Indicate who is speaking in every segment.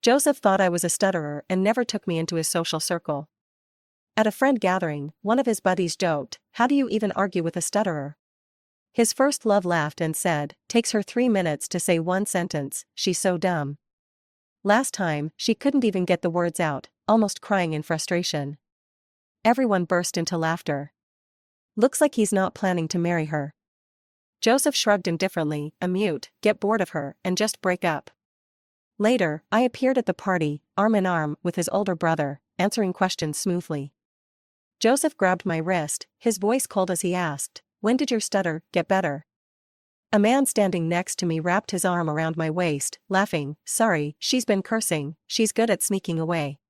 Speaker 1: Joseph thought I was a stutterer and never took me into his social circle. At a friend gathering, one of his buddies joked, "How do you even argue with a stutterer?" His first love laughed and said, "Takes her 3 minutes to say one sentence, she's so dumb." Last time, she couldn't even get the words out, almost crying in frustration. Everyone burst into laughter. Looks like he's not planning to marry her. Joseph shrugged indifferently, a mute, get bored of her, and just break up. Later, I appeared at the party, arm in arm with his older brother, answering questions smoothly. Joseph grabbed my wrist, his voice cold as he asked, "When did your stutter get better?" A man standing next to me wrapped his arm around my waist, laughing, "Sorry, she's been cursing, she's good at sneaking away."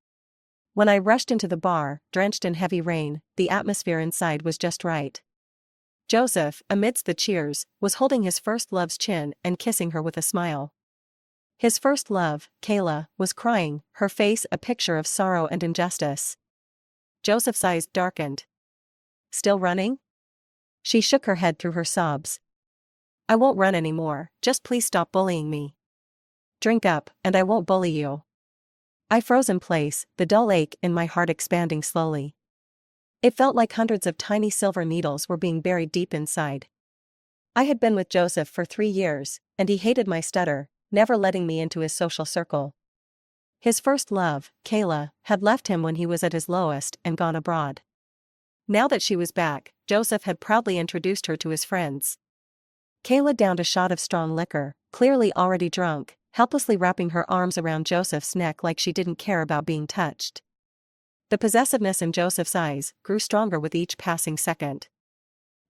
Speaker 1: When I rushed into the bar, drenched in heavy rain, the atmosphere inside was just right. Joseph, amidst the cheers, was holding his first love's chin and kissing her with a smile. His first love, Kayla, was crying, her face a picture of sorrow and injustice. Joseph's eyes darkened. "Still running?" She shook her head through her sobs. "I won't run anymore, just please stop bullying me." "Drink up, and I won't bully you." I froze in place, the dull ache in my heart expanding slowly. It felt like hundreds of tiny silver needles were being buried deep inside. I had been with Joseph for 3 years, and he hated my stutter, never letting me into his social circle. His first love, Kayla, had left him when he was at his lowest and gone abroad. Now that she was back, Joseph had proudly introduced her to his friends. Kayla downed a shot of strong liquor, clearly already drunk, helplessly wrapping her arms around Joseph's neck like she didn't care about being touched. The possessiveness in Joseph's eyes grew stronger with each passing second.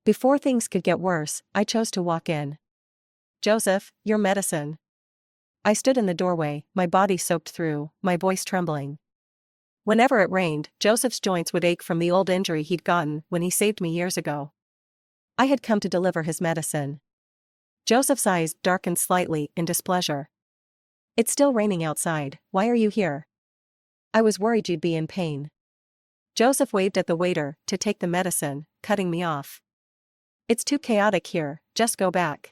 Speaker 1: Before things could get worse, I chose to walk in. "Joseph, your medicine." I stood in the doorway, my body soaked through, my voice trembling. Whenever it rained, Joseph's joints would ache from the old injury he'd gotten when he saved me years ago. I had come to deliver his medicine. Joseph's eyes darkened slightly in displeasure. "It's still raining outside, why are you here?" "I was worried you'd be in pain." Joseph waved at the waiter to take the medicine, cutting me off. "It's too chaotic here, just go back."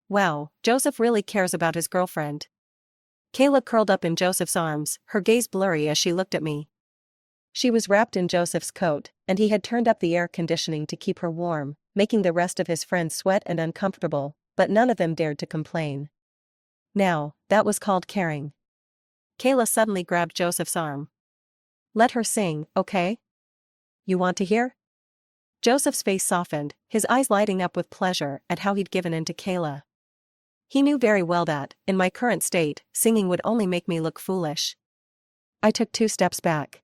Speaker 1: Wow, Joseph really cares about his girlfriend. Kayla curled up in Joseph's arms, her gaze blurry as she looked at me. She was wrapped in Joseph's coat, and he had turned up the air conditioning to keep her warm, making the rest of his friends sweat and uncomfortable, but none of them dared to complain. Now, that was called caring. Kayla suddenly grabbed Joseph's arm. "Let her sing, okay? You want to hear?" Joseph's face softened, his eyes lighting up with pleasure at how he'd given in to Kayla. He knew very well that, in my current state, singing would only make me look foolish. I took 2 steps back.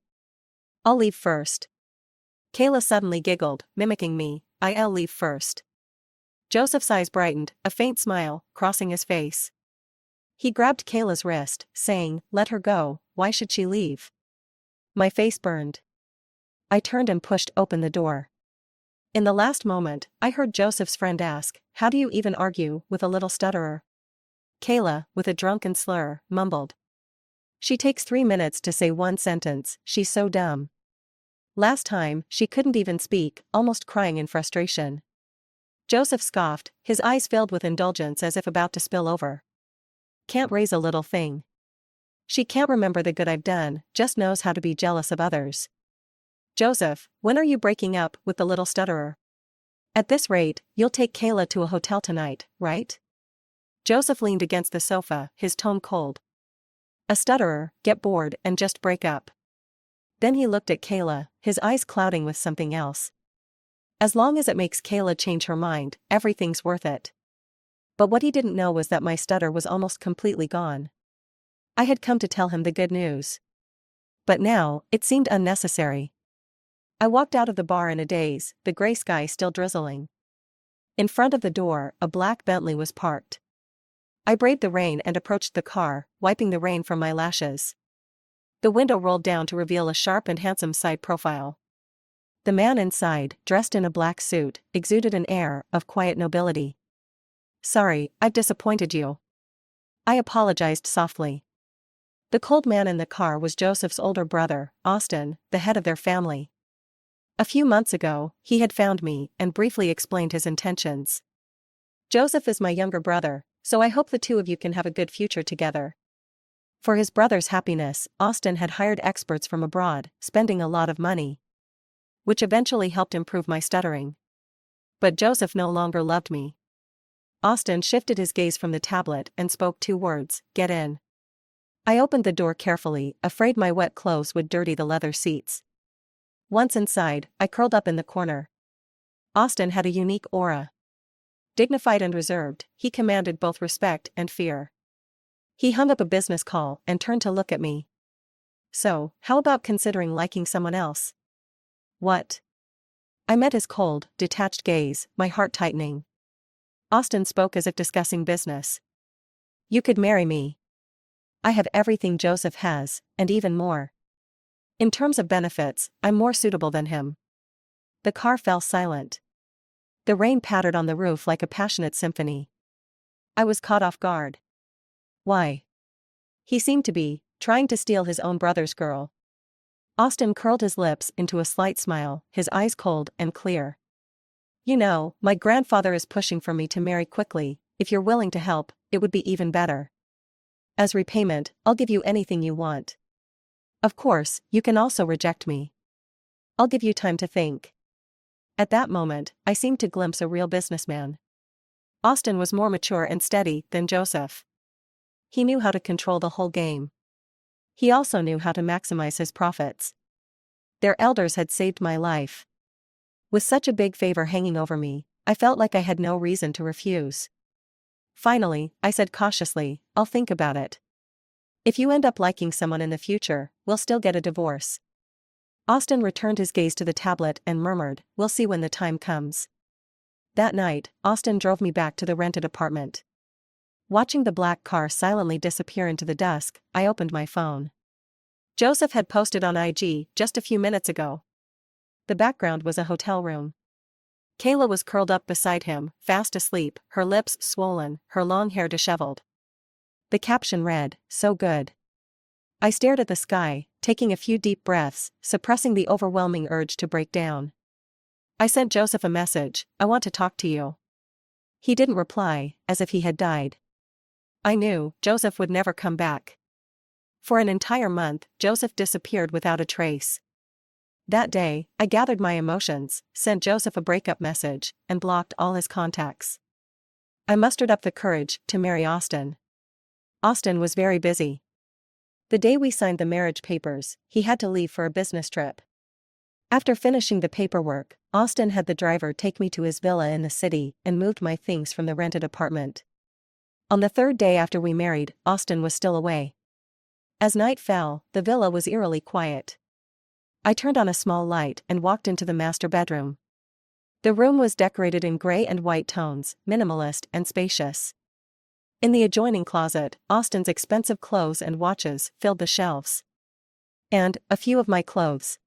Speaker 1: "I'll leave first." Kayla suddenly giggled, mimicking me, "I'll leave first." Joseph's eyes brightened, a faint smile crossing his face. He grabbed Kayla's wrist, saying, "Let her go, why should she leave?" My face burned. I turned and pushed open the door. In the last moment, I heard Joseph's friend ask, "How do you even argue with a little stutterer?" Kayla, with a drunken slur, mumbled, "She takes 3 minutes to say one sentence, she's so dumb." Last time, she couldn't even speak, almost crying in frustration. Joseph scoffed, his eyes filled with indulgence as if about to spill over. "Can't raise a little thing. She can't remember the good I've done, just knows how to be jealous of others." "Joseph, when are you breaking up with the little stutterer? At this rate, you'll take Kayla to a hotel tonight, right?" Joseph leaned against the sofa, his tone cold. "A stutterer, get bored and just break up." Then he looked at Kayla, his eyes clouding with something else. "As long as it makes Kayla change her mind, everything's worth it." But what he didn't know was that my stutter was almost completely gone. I had come to tell him the good news. But now, it seemed unnecessary. I walked out of the bar in a daze, the gray sky still drizzling. In front of the door, a black Bentley was parked. I braved the rain and approached the car, wiping the rain from my lashes. The window rolled down to reveal a sharp and handsome side profile. The man inside, dressed in a black suit, exuded an air of quiet nobility. "Sorry, I've disappointed you." I apologized softly. The cold man in the car was Joseph's older brother, Austin, the head of their family. A few months ago, he had found me and briefly explained his intentions. "Joseph is my younger brother, so I hope the two of you can have a good future together." For his brother's happiness, Austin had hired experts from abroad, spending a lot of money, which eventually helped improve my stuttering. But Joseph no longer loved me. Austin shifted his gaze from the tablet and spoke 2 words, "Get in." I opened the door carefully, afraid my wet clothes would dirty the leather seats. Once inside, I curled up in the corner. Austin had a unique aura. Dignified and reserved, he commanded both respect and fear. He hung up a business call and turned to look at me. "So, how about considering liking someone else?" "What?" I met his cold, detached gaze, my heart tightening. Austin spoke as if discussing business. "You could marry me. I have everything Joseph has, and even more. In terms of benefits, I'm more suitable than him." The car fell silent. The rain pattered on the roof like a passionate symphony. I was caught off guard. Why? He seemed to be trying to steal his own brother's girl. Austin curled his lips into a slight smile, his eyes cold and clear. "You know, my grandfather is pushing for me to marry quickly. If you're willing to help, it would be even better. As repayment, I'll give you anything you want. Of course, you can also reject me. I'll give you time to think." At that moment, I seemed to glimpse a real businessman. Austin was more mature and steady than Joseph. He knew how to control the whole game. He also knew how to maximize his profits. Their elders had saved my life. With such a big favor hanging over me, I felt like I had no reason to refuse. Finally, I said cautiously, "I'll think about it. If you end up liking someone in the future, we'll still get a divorce." Austin returned his gaze to the tablet and murmured, "We'll see when the time comes." That night, Austin drove me back to the rented apartment. Watching the black car silently disappear into the dusk, I opened my phone. Joseph had posted on IG just a few minutes ago. The background was a hotel room. Kayla was curled up beside him, fast asleep, her lips swollen, her long hair disheveled. The caption read, "So good." I stared at the sky, taking a few deep breaths, suppressing the overwhelming urge to break down. I sent Joseph a message, "I want to talk to you." He didn't reply, as if he had died. I knew Joseph would never come back. For an entire month, Joseph disappeared without a trace. That day, I gathered my emotions, sent Joseph a breakup message, and blocked all his contacts. I mustered up the courage to marry Austin. Austin was very busy. The day we signed the marriage papers, he had to leave for a business trip. After finishing the paperwork, Austin had the driver take me to his villa in the city and moved my things from the rented apartment. On the 3rd day after we married, Austin was still away. As night fell, the villa was eerily quiet. I turned on a small light and walked into the master bedroom. The room was decorated in gray and white tones, minimalist and spacious. In the adjoining closet, Austin's expensive clothes and watches filled the shelves. And a few of my clothes.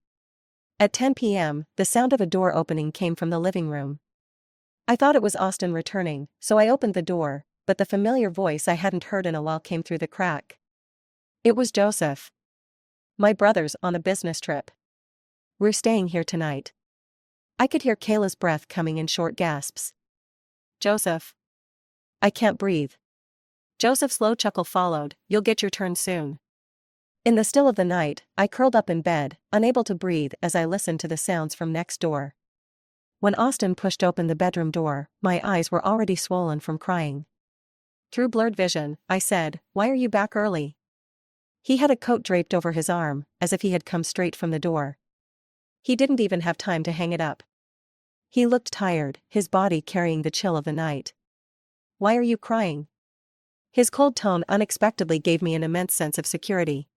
Speaker 1: At 10 p.m., the sound of a door opening came from the living room. I thought it was Austin returning, so I opened the door, but the familiar voice I hadn't heard in a while came through the crack. It was Joseph. "My brother's on a business trip. We're staying here tonight." I could hear Kayla's breath coming in short gasps. "Joseph." "I can't breathe." Joseph's low chuckle followed, "You'll get your turn soon." In the still of the night, I curled up in bed, unable to breathe as I listened to the sounds from next door. When Austin pushed open the bedroom door, my eyes were already swollen from crying. Through blurred vision, I said, "Why are you back early?" He had a coat draped over his arm, as if he had come straight from the door. He didn't even have time to hang it up. He looked tired, his body carrying the chill of the night. "Why are you crying?" His cold tone unexpectedly gave me an immense sense of security.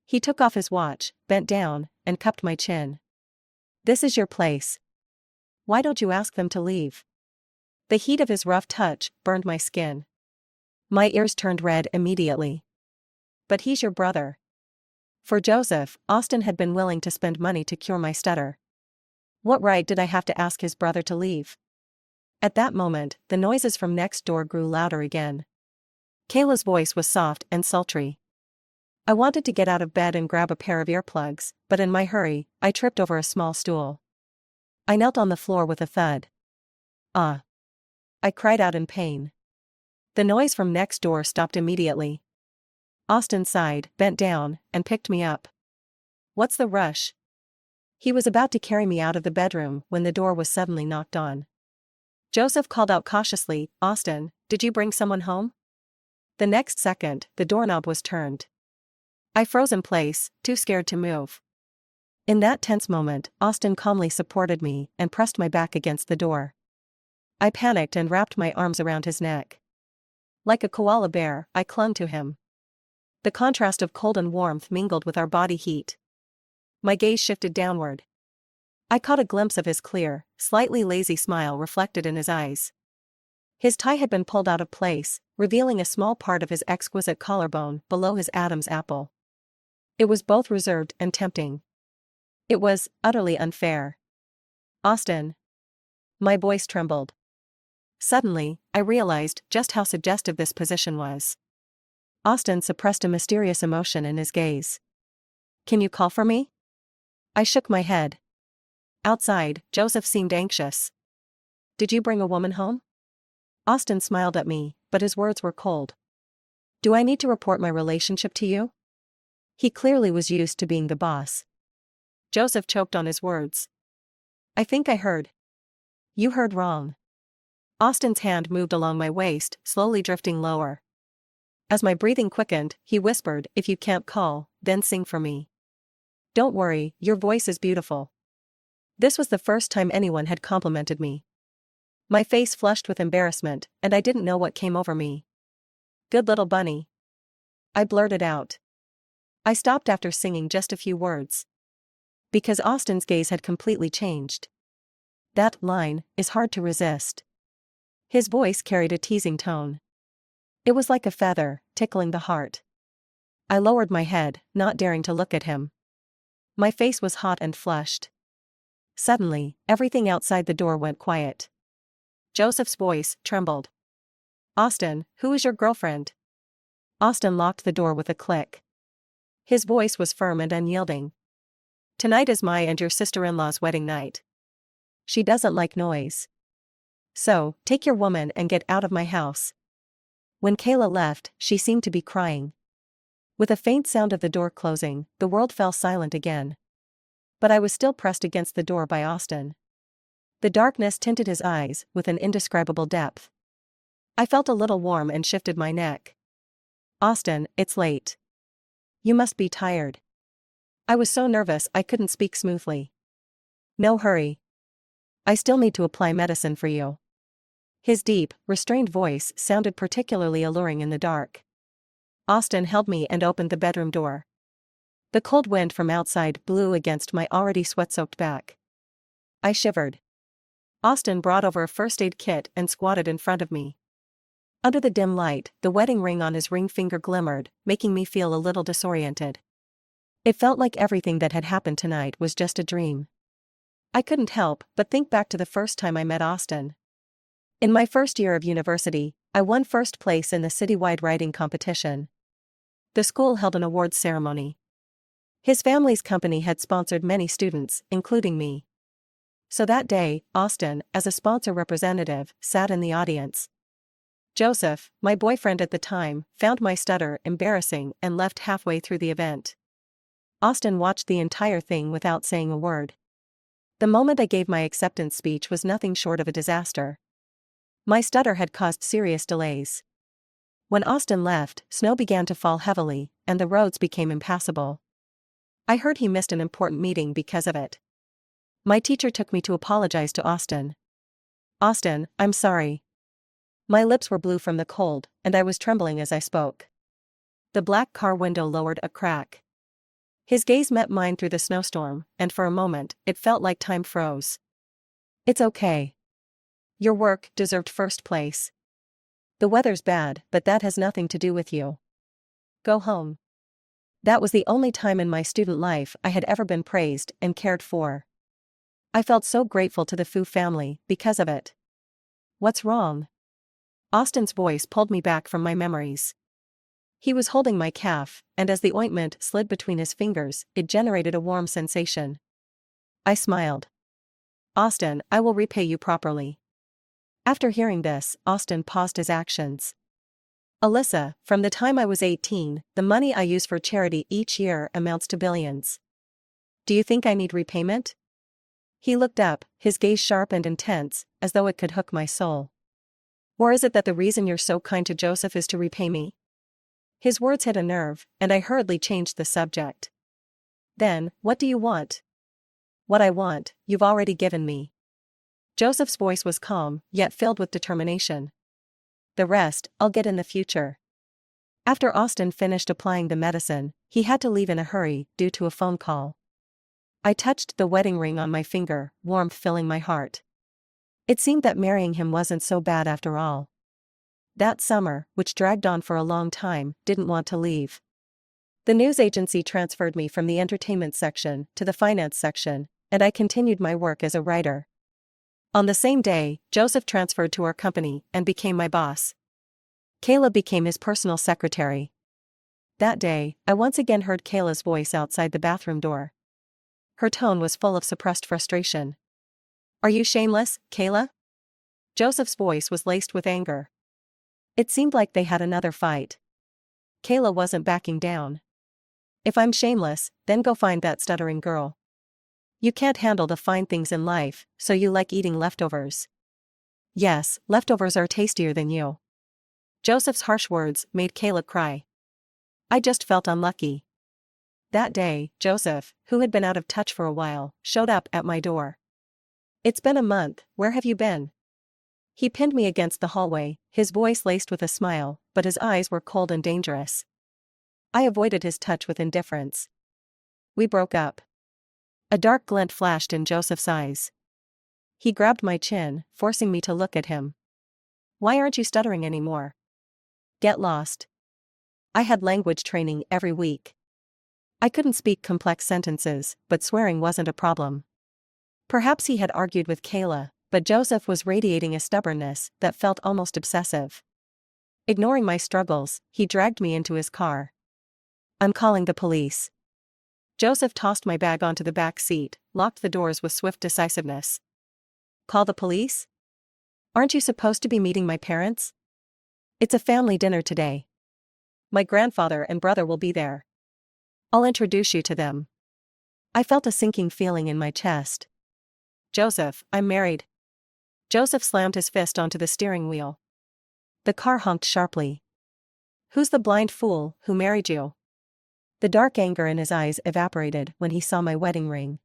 Speaker 1: He took off his watch, bent down, and cupped my chin. "This is your place. Why don't you ask them to leave?" The heat of his rough touch burned my skin. My ears turned red immediately. "But he's your brother." For Joseph, Austin had been willing to spend money to cure my stutter. What right did I have to ask his brother to leave? At that moment, the noises from next door grew louder again. Kayla's voice was soft and sultry. I wanted to get out of bed and grab a pair of earplugs, but in my hurry, I tripped over a small stool. I knelt on the floor with a thud. "Ah!" I cried out in pain. The noise from next door stopped immediately. Austin sighed, bent down, and picked me up. What's the rush? He was about to carry me out of the bedroom when the door was suddenly knocked on. Joseph called out cautiously, Austin, did you bring someone home? The next second, the doorknob was turned. I froze in place, too scared to move. In that tense moment, Austin calmly supported me and pressed my back against the door. I panicked and wrapped my arms around his neck. Like a koala bear, I clung to him. The contrast of cold and warmth mingled with our body heat. My gaze shifted downward. I caught a glimpse of his clear, slightly lazy smile reflected in his eyes. His tie had been pulled out of place, revealing a small part of his exquisite collarbone below his Adam's apple. It was both reserved and tempting. It was utterly unfair. Austin. My voice trembled. Suddenly, I realized just how suggestive this position was. Austin suppressed a mysterious emotion in his gaze. Can you call for me? I shook my head. Outside, Joseph seemed anxious. Did you bring a woman home? Austin smiled at me, but his words were cold. Do I need to report my relationship to you? He clearly was used to being the boss. Joseph choked on his words. I think I heard. You heard wrong. Austin's hand moved along my waist, slowly drifting lower. As my breathing quickened, he whispered, if you can't call, then sing for me. Don't worry, your voice is beautiful. This was the first time anyone had complimented me. My face flushed with embarrassment, and I didn't know what came over me. Good little bunny. I blurted out. I stopped after singing just a few words. Because Austin's gaze had completely changed. That line is hard to resist. His voice carried a teasing tone. It was like a feather, tickling the heart. I lowered my head, not daring to look at him. My face was hot and flushed. Suddenly, everything outside the door went quiet. Joseph's voice trembled. Austin, who is your girlfriend? Austin locked the door with a click. His voice was firm and unyielding. Tonight is my and your sister-in-law's wedding night. She doesn't like noise. So, take your woman and get out of my house. When Kayla left, she seemed to be crying. With a faint sound of the door closing, the world fell silent again. But I was still pressed against the door by Austin. The darkness tinted his eyes with an indescribable depth. I felt a little warm and shifted my neck. Austin, it's late. You must be tired. I was so nervous I couldn't speak smoothly. No hurry. I still need to apply medicine for you. His deep, restrained voice sounded particularly alluring in the dark. Austin held me and opened the bedroom door. The cold wind from outside blew against my already sweat-soaked back. I shivered. Austin brought over a first aid kit and squatted in front of me. Under the dim light, the wedding ring on his ring finger glimmered, making me feel a little disoriented. It felt like everything that had happened tonight was just a dream. I couldn't help but think back to the first time I met Austin. In my first year of university, I won first place in the citywide writing competition. The school held an awards ceremony. His family's company had sponsored many students, including me. So that day, Austin, as a sponsor representative, sat in the audience. Joseph, my boyfriend at the time, found my stutter embarrassing and left halfway through the event. Austin watched the entire thing without saying a word. The moment I gave my acceptance speech was nothing short of a disaster. My stutter had caused serious delays. When Austin left, snow began to fall heavily, and the roads became impassable. I heard he missed an important meeting because of it. My teacher took me to apologize to Austin. Austin, I'm sorry. My lips were blue from the cold, and I was trembling as I spoke. The black car window lowered a crack. His gaze met mine through the snowstorm, and for a moment, it felt like time froze. It's okay. Your work deserved first place. The weather's bad, but that has nothing to do with you. Go home. That was the only time in my student life I had ever been praised and cared for. I felt so grateful to the Fu family because of it. What's wrong? Austin's voice pulled me back from my memories. He was holding my calf, and as the ointment slid between his fingers, it generated a warm sensation. I smiled. Austin, I will repay you properly. After hearing this, Austin paused his actions. Alyssa, from the time I was 18, the money I use for charity each year amounts to billions. Do you think I need repayment? He looked up, his gaze sharp and intense, as though it could hook my soul. Or is it that the reason you're so kind to Joseph is to repay me? His words hit a nerve, and I hurriedly changed the subject. Then, what do you want? What I want, you've already given me. Joseph's voice was calm, yet filled with determination. The rest, I'll get in the future. After Austin finished applying the medicine, he had to leave in a hurry due to a phone call. I touched the wedding ring on my finger, warmth filling my heart. It seemed that marrying him wasn't so bad after all. That summer, which dragged on for a long time, didn't want to leave. The news agency transferred me from the entertainment section to the finance section, and I continued my work as a writer. On the same day, Joseph transferred to our company and became my boss. Kayla became his personal secretary. That day, I once again heard Kayla's voice outside the bathroom door. Her tone was full of suppressed frustration. Are you shameless, Kayla? Joseph's voice was laced with anger. It seemed like they had another fight. Kayla wasn't backing down. If I'm shameless, then go find that stuttering girl. You can't handle the fine things in life, so you like eating leftovers. Yes, leftovers are tastier than you. Joseph's harsh words made Kayla cry. I just felt unlucky. That day, Joseph, who had been out of touch for a while, showed up at my door. It's been a month, where have you been? He pinned me against the hallway, his voice laced with a smile, but his eyes were cold and dangerous. I avoided his touch with indifference. We broke up. A dark glint flashed in Joseph's eyes. He grabbed my chin, forcing me to look at him. Why aren't you stuttering anymore? Get lost. I had language training every week. I couldn't speak complex sentences, but swearing wasn't a problem. Perhaps he had argued with Kayla, but Joseph was radiating a stubbornness that felt almost obsessive. Ignoring my struggles, he dragged me into his car. I'm calling the police. Joseph tossed my bag onto the back seat, locked the doors with swift decisiveness. Call the police? Aren't you supposed to be meeting my parents? It's a family dinner today. My grandfather and brother will be there. I'll introduce you to them. I felt a sinking feeling in my chest. Joseph, I'm married. Joseph slammed his fist onto the steering wheel. The car honked sharply. Who's the blind fool who married you? The dark anger in his eyes evaporated when he saw my wedding ring.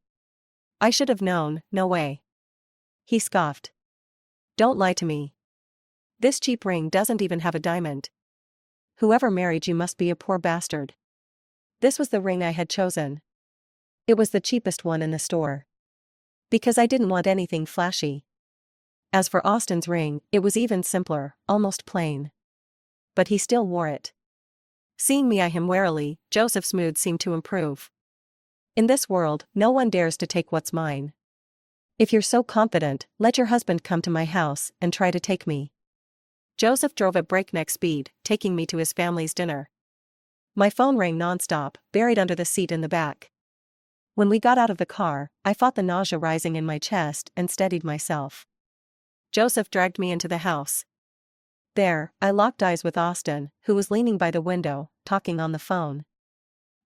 Speaker 1: I should have known, no way. He scoffed. Don't lie to me. This cheap ring doesn't even have a diamond. Whoever married you must be a poor bastard. This was the ring I had chosen. It was the cheapest one in the store. Because I didn't want anything flashy. As for Austin's ring, it was even simpler, almost plain. But he still wore it. Seeing me eye him warily, Joseph's mood seemed to improve. In this world, no one dares to take what's mine. If you're so confident, let your husband come to my house and try to take me. Joseph drove at breakneck speed, taking me to his family's dinner. My phone rang nonstop, buried under the seat in the back. When we got out of the car, I fought the nausea rising in my chest and steadied myself. Joseph dragged me into the house. There, I locked eyes with Austin, who was leaning by the window, talking on the phone.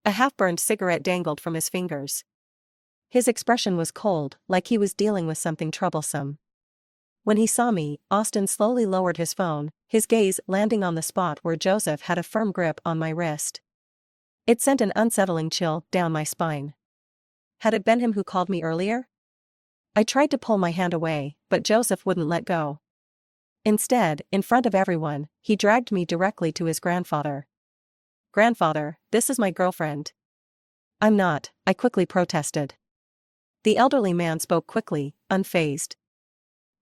Speaker 1: A half-burned cigarette dangled from his fingers. His expression was cold, like he was dealing with something troublesome. When he saw me, Austin slowly lowered his phone, his gaze landing on the spot where Joseph had a firm grip on my wrist. It sent an unsettling chill down my spine. Had it been him who called me earlier? I tried to pull my hand away, but Joseph wouldn't let go. Instead, in front of everyone, he dragged me directly to his grandfather. Grandfather, this is my girlfriend. I'm not, I quickly protested. The elderly man spoke quickly, unfazed.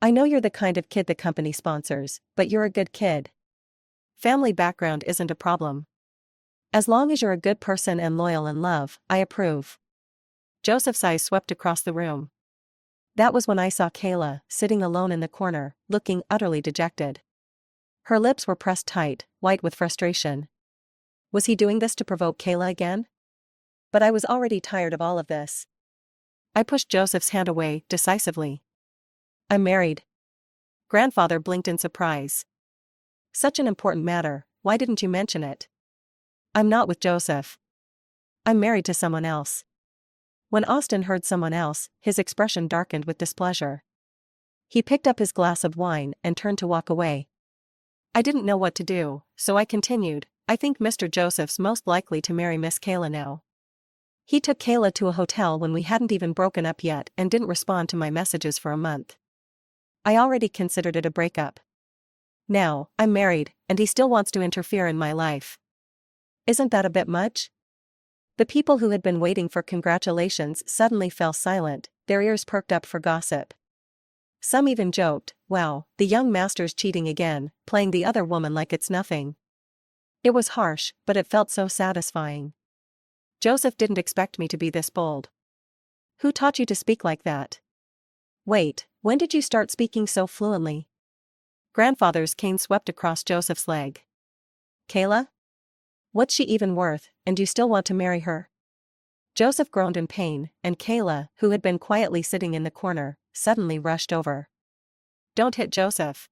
Speaker 1: I know you're the kind of kid the company sponsors, but you're a good kid. Family background isn't a problem. As long as you're a good person and loyal in love, I approve. Joseph's eyes swept across the room. That was when I saw Kayla, sitting alone in the corner, looking utterly dejected. Her lips were pressed tight, white with frustration. Was he doing this to provoke Kayla again? But I was already tired of all of this. I pushed Joseph's hand away, decisively. I'm married. Grandfather blinked in surprise. Such an important matter, why didn't you mention it? I'm not with Joseph. I'm married to someone else. When Austin heard someone else, his expression darkened with displeasure. He picked up his glass of wine and turned to walk away. I didn't know what to do, so I continued, I think Mr. Joseph's most likely to marry Miss Kayla now. He took Kayla to a hotel when we hadn't even broken up yet and didn't respond to my messages for a month. I already considered it a breakup. Now, I'm married, and he still wants to interfere in my life. Isn't that a bit much? The people who had been waiting for congratulations suddenly fell silent, their ears perked up for gossip. Some even joked, wow, the young master's cheating again, playing the other woman like it's nothing. It was harsh, but it felt so satisfying. Joseph didn't expect me to be this bold. Who taught you to speak like that? Wait, when did you start speaking so fluently? Grandfather's cane swept across Joseph's leg. Kayla? What's she even worth, and you still want to marry her? Joseph groaned in pain, and Kayla, who had been quietly sitting in the corner, suddenly rushed over. Don't hit Joseph.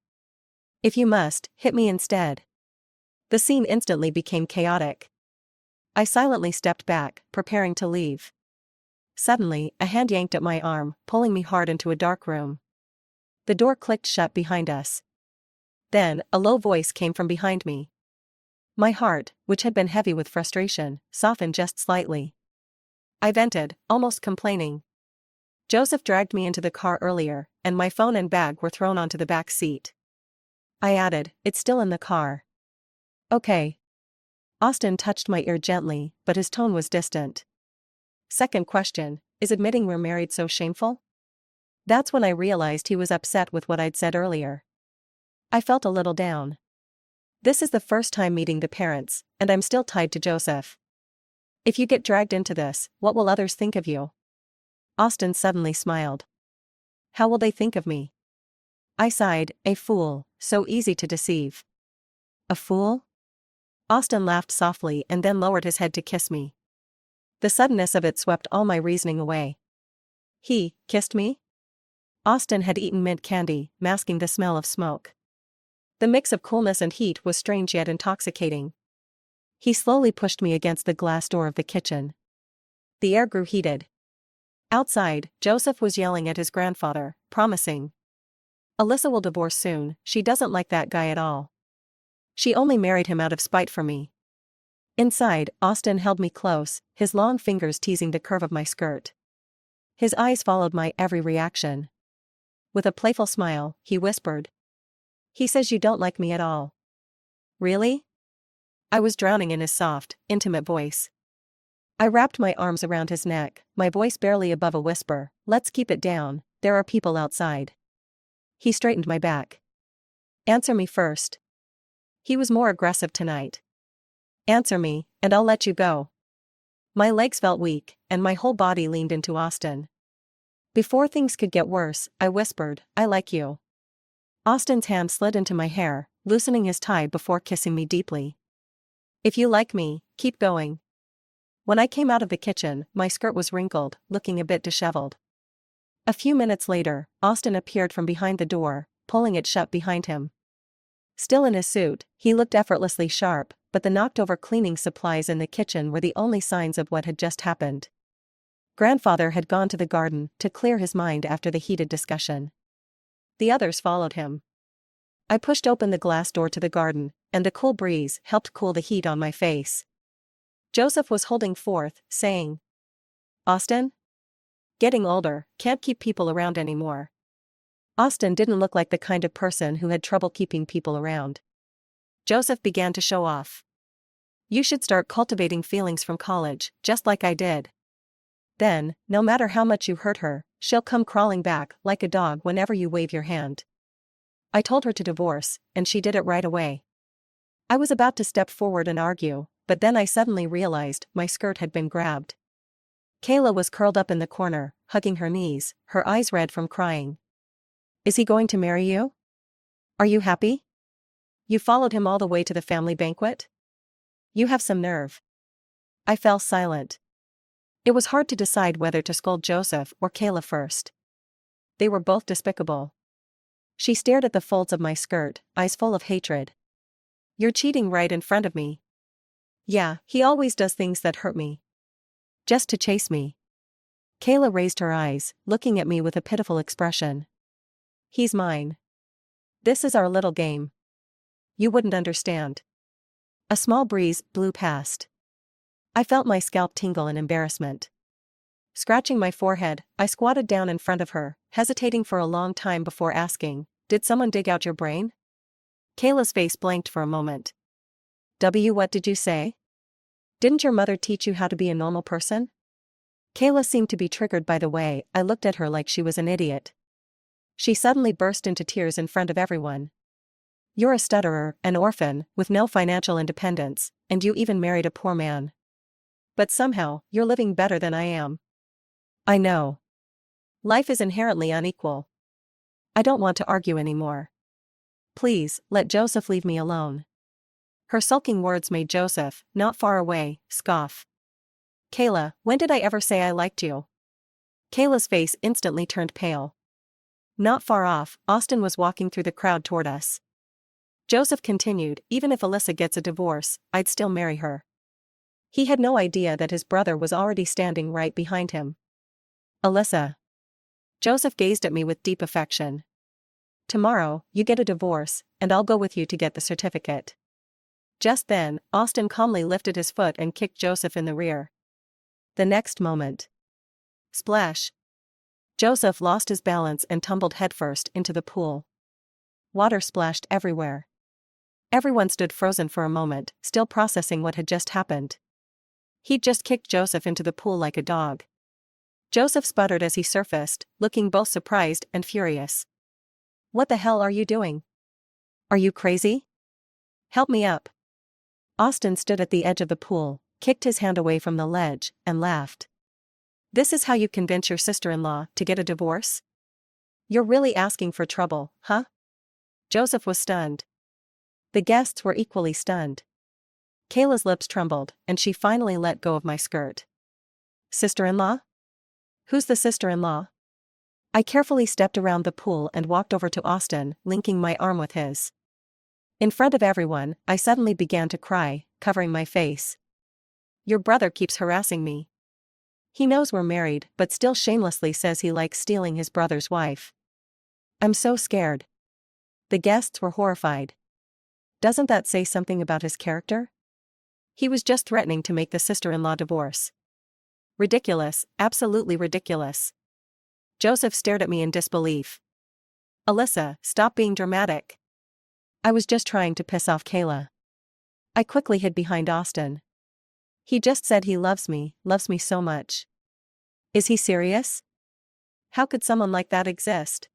Speaker 1: If you must, hit me instead. The scene instantly became chaotic. I silently stepped back, preparing to leave. Suddenly, a hand yanked at my arm, pulling me hard into a dark room. The door clicked shut behind us. Then, a low voice came from behind me. My heart, which had been heavy with frustration, softened just slightly. I vented, almost complaining. Joseph dragged me into the car earlier, and my phone and bag were thrown onto the back seat. I added, it's still in the car. Okay. Austin touched my ear gently, but his tone was distant. Second question, is admitting we're married so shameful? That's when I realized he was upset with what I'd said earlier. I felt a little down. This is the first time meeting the parents, and I'm still tied to Joseph. If you get dragged into this, what will others think of you? Austin suddenly smiled. How will they think of me? I sighed, a fool, so easy to deceive. A fool? Austin laughed softly and then lowered his head to kiss me. The suddenness of it swept all my reasoning away. He kissed me? Austin had eaten mint candy, masking the smell of smoke. The mix of coolness and heat was strange yet intoxicating. He slowly pushed me against the glass door of the kitchen. The air grew heated. Outside, Joseph was yelling at his grandfather, promising. Alyssa will divorce soon, she doesn't like that guy at all. She only married him out of spite for me. Inside, Austin held me close, his long fingers teasing the curve of my skirt. His eyes followed my every reaction. With a playful smile, he whispered. He says you don't like me at all. Really? I was drowning in his soft, intimate voice. I wrapped my arms around his neck, my voice barely above a whisper, let's keep it down, there are people outside. He straightened my back. Answer me first. He was more aggressive tonight. Answer me, and I'll let you go. My legs felt weak, and my whole body leaned into Austin. Before things could get worse, I whispered, I like you. Austin's hand slid into my hair, loosening his tie before kissing me deeply. If you like me, keep going. When I came out of the kitchen, my skirt was wrinkled, looking a bit disheveled. A few minutes later, Austin appeared from behind the door, pulling it shut behind him. Still in his suit, he looked effortlessly sharp, but the knocked-over cleaning supplies in the kitchen were the only signs of what had just happened. Grandfather had gone to the garden to clear his mind after the heated discussion. The others followed him. I pushed open the glass door to the garden, and the cool breeze helped cool the heat on my face. Joseph was holding forth, saying, Austin? Getting older, can't keep people around anymore. Austin didn't look like the kind of person who had trouble keeping people around. Joseph began to show off. You should start cultivating feelings from college, just like I did. Then, no matter how much you hurt her, she'll come crawling back like a dog whenever you wave your hand. I told her to divorce, and she did it right away. I was about to step forward and argue, but then I suddenly realized my skirt had been grabbed. Kayla was curled up in the corner, hugging her knees, her eyes red from crying. Is he going to marry you? Are you happy? You followed him all the way to the family banquet? You have some nerve. I fell silent. It was hard to decide whether to scold Joseph or Kayla first. They were both despicable. She stared at the folds of my skirt, eyes full of hatred. You're cheating right in front of me. Yeah, he always does things that hurt me. Just to chase me. Kayla raised her eyes, looking at me with a pitiful expression. He's mine. This is our little game. You wouldn't understand. A small breeze blew past. I felt my scalp tingle in embarrassment. Scratching my forehead, I squatted down in front of her, hesitating for a long time before asking, "Did someone dig out your brain?" Kayla's face blanked for a moment. What did you say? Didn't your mother teach you how to be a normal person? Kayla seemed to be triggered by the way I looked at her like she was an idiot. She suddenly burst into tears in front of everyone. You're a stutterer, an orphan, with no financial independence, and you even married a poor man. But somehow, you're living better than I am. I know. Life is inherently unequal. I don't want to argue anymore. Please, let Joseph leave me alone. Her sulking words made Joseph, not far away, scoff. Kayla, when did I ever say I liked you? Kayla's face instantly turned pale. Not far off, Austin was walking through the crowd toward us. Joseph continued, even if Alyssa gets a divorce, I'd still marry her. He had no idea that his brother was already standing right behind him. Alyssa. Joseph gazed at me with deep affection. Tomorrow, you get a divorce, and I'll go with you to get the certificate. Just then, Austin calmly lifted his foot and kicked Joseph in the rear. The next moment. Splash. Joseph lost his balance and tumbled headfirst into the pool. Water splashed everywhere. Everyone stood frozen for a moment, still processing what had just happened. He'd just kicked Joseph into the pool like a dog. Joseph sputtered as he surfaced, looking both surprised and furious. What the hell are you doing? Are you crazy? Help me up. Austin stood at the edge of the pool, kicked his hand away from the ledge, and laughed. This is how you convince your sister-in-law to get a divorce? You're really asking for trouble, huh? Joseph was stunned. The guests were equally stunned. Kayla's lips trembled, and she finally let go of my skirt. Sister-in-law? Who's the sister-in-law? I carefully stepped around the pool and walked over to Austin, linking my arm with his. In front of everyone, I suddenly began to cry, covering my face. Your brother keeps harassing me. He knows we're married, but still shamelessly says he likes stealing his brother's wife. I'm so scared. The guests were horrified. Doesn't that say something about his character? He was just threatening to make the sister-in-law divorce. Ridiculous, absolutely ridiculous. Joseph stared at me in disbelief. Alyssa, stop being dramatic. I was just trying to piss off Kayla. I quickly hid behind Austin. He just said he loves me so much. Is he serious? How could someone like that exist?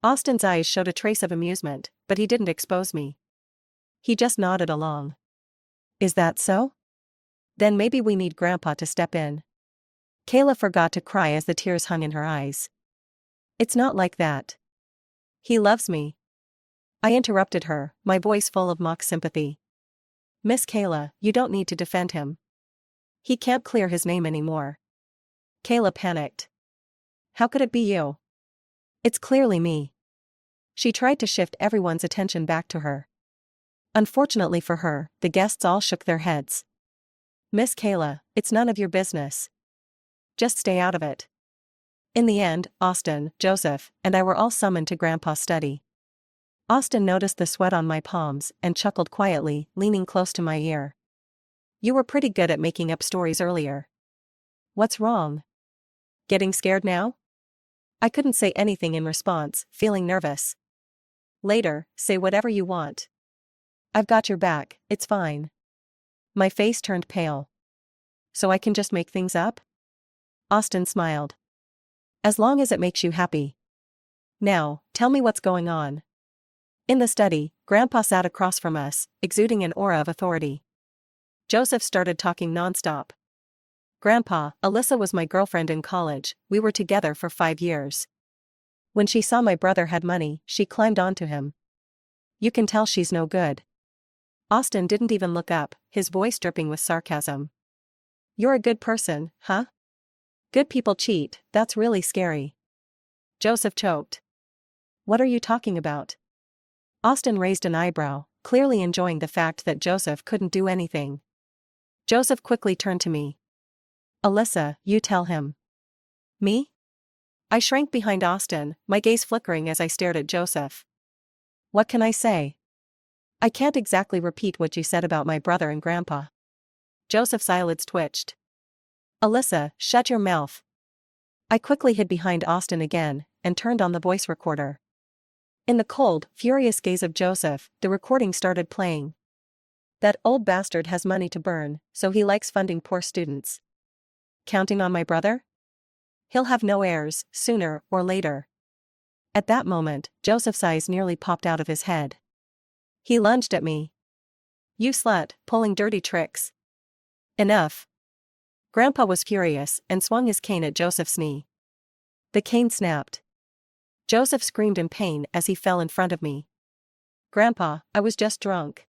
Speaker 1: Austin's eyes showed a trace of amusement, but he didn't expose me. He just nodded along. Is that so? Then maybe we need Grandpa to step in. Kayla forgot to cry as the tears hung in her eyes. It's not like that. He loves me. I interrupted her, my voice full of mock sympathy. Miss Kayla, you don't need to defend him. He can't clear his name anymore. Kayla panicked. How could it be you? It's clearly me. She tried to shift everyone's attention back to her. Unfortunately for her, the guests all shook their heads. Miss Kayla, it's none of your business. Just stay out of it. In the end, Austin, Joseph, and I were all summoned to Grandpa's study. Austin noticed the sweat on my palms and chuckled quietly, leaning close to my ear. You were pretty good at making up stories earlier. What's wrong? Getting scared now? I couldn't say anything in response, feeling nervous. Later, say whatever you want. I've got your back, it's fine. My face turned pale. So I can just make things up? Austin smiled. As long as it makes you happy. Now, tell me what's going on. In the study, Grandpa sat across from us, exuding an aura of authority. Joseph started talking nonstop. Grandpa, Alyssa was my girlfriend in college, we were together for 5 years. When she saw my brother had money, she climbed onto him. You can tell she's no good. Austin didn't even look up, his voice dripping with sarcasm. You're a good person, huh? Good people cheat, that's really scary. Joseph choked. What are you talking about? Austin raised an eyebrow, clearly enjoying the fact that Joseph couldn't do anything. Joseph quickly turned to me. Alyssa, you tell him. Me? I shrank behind Austin, my gaze flickering as I stared at Joseph. What can I say? I can't exactly repeat what you said about my brother and grandpa. Joseph's eyelids twitched. Alyssa, shut your mouth. I quickly hid behind Austin again, and turned on the voice recorder. In the cold, furious gaze of Joseph, the recording started playing. That old bastard has money to burn, so he likes funding poor students. Counting on my brother? He'll have no heirs, sooner or later. At that moment, Joseph's eyes nearly popped out of his head. He lunged at me. You slut, pulling dirty tricks. Enough. Grandpa was furious and swung his cane at Joseph's knee. The cane snapped. Joseph screamed in pain as he fell in front of me. Grandpa, I was just drunk.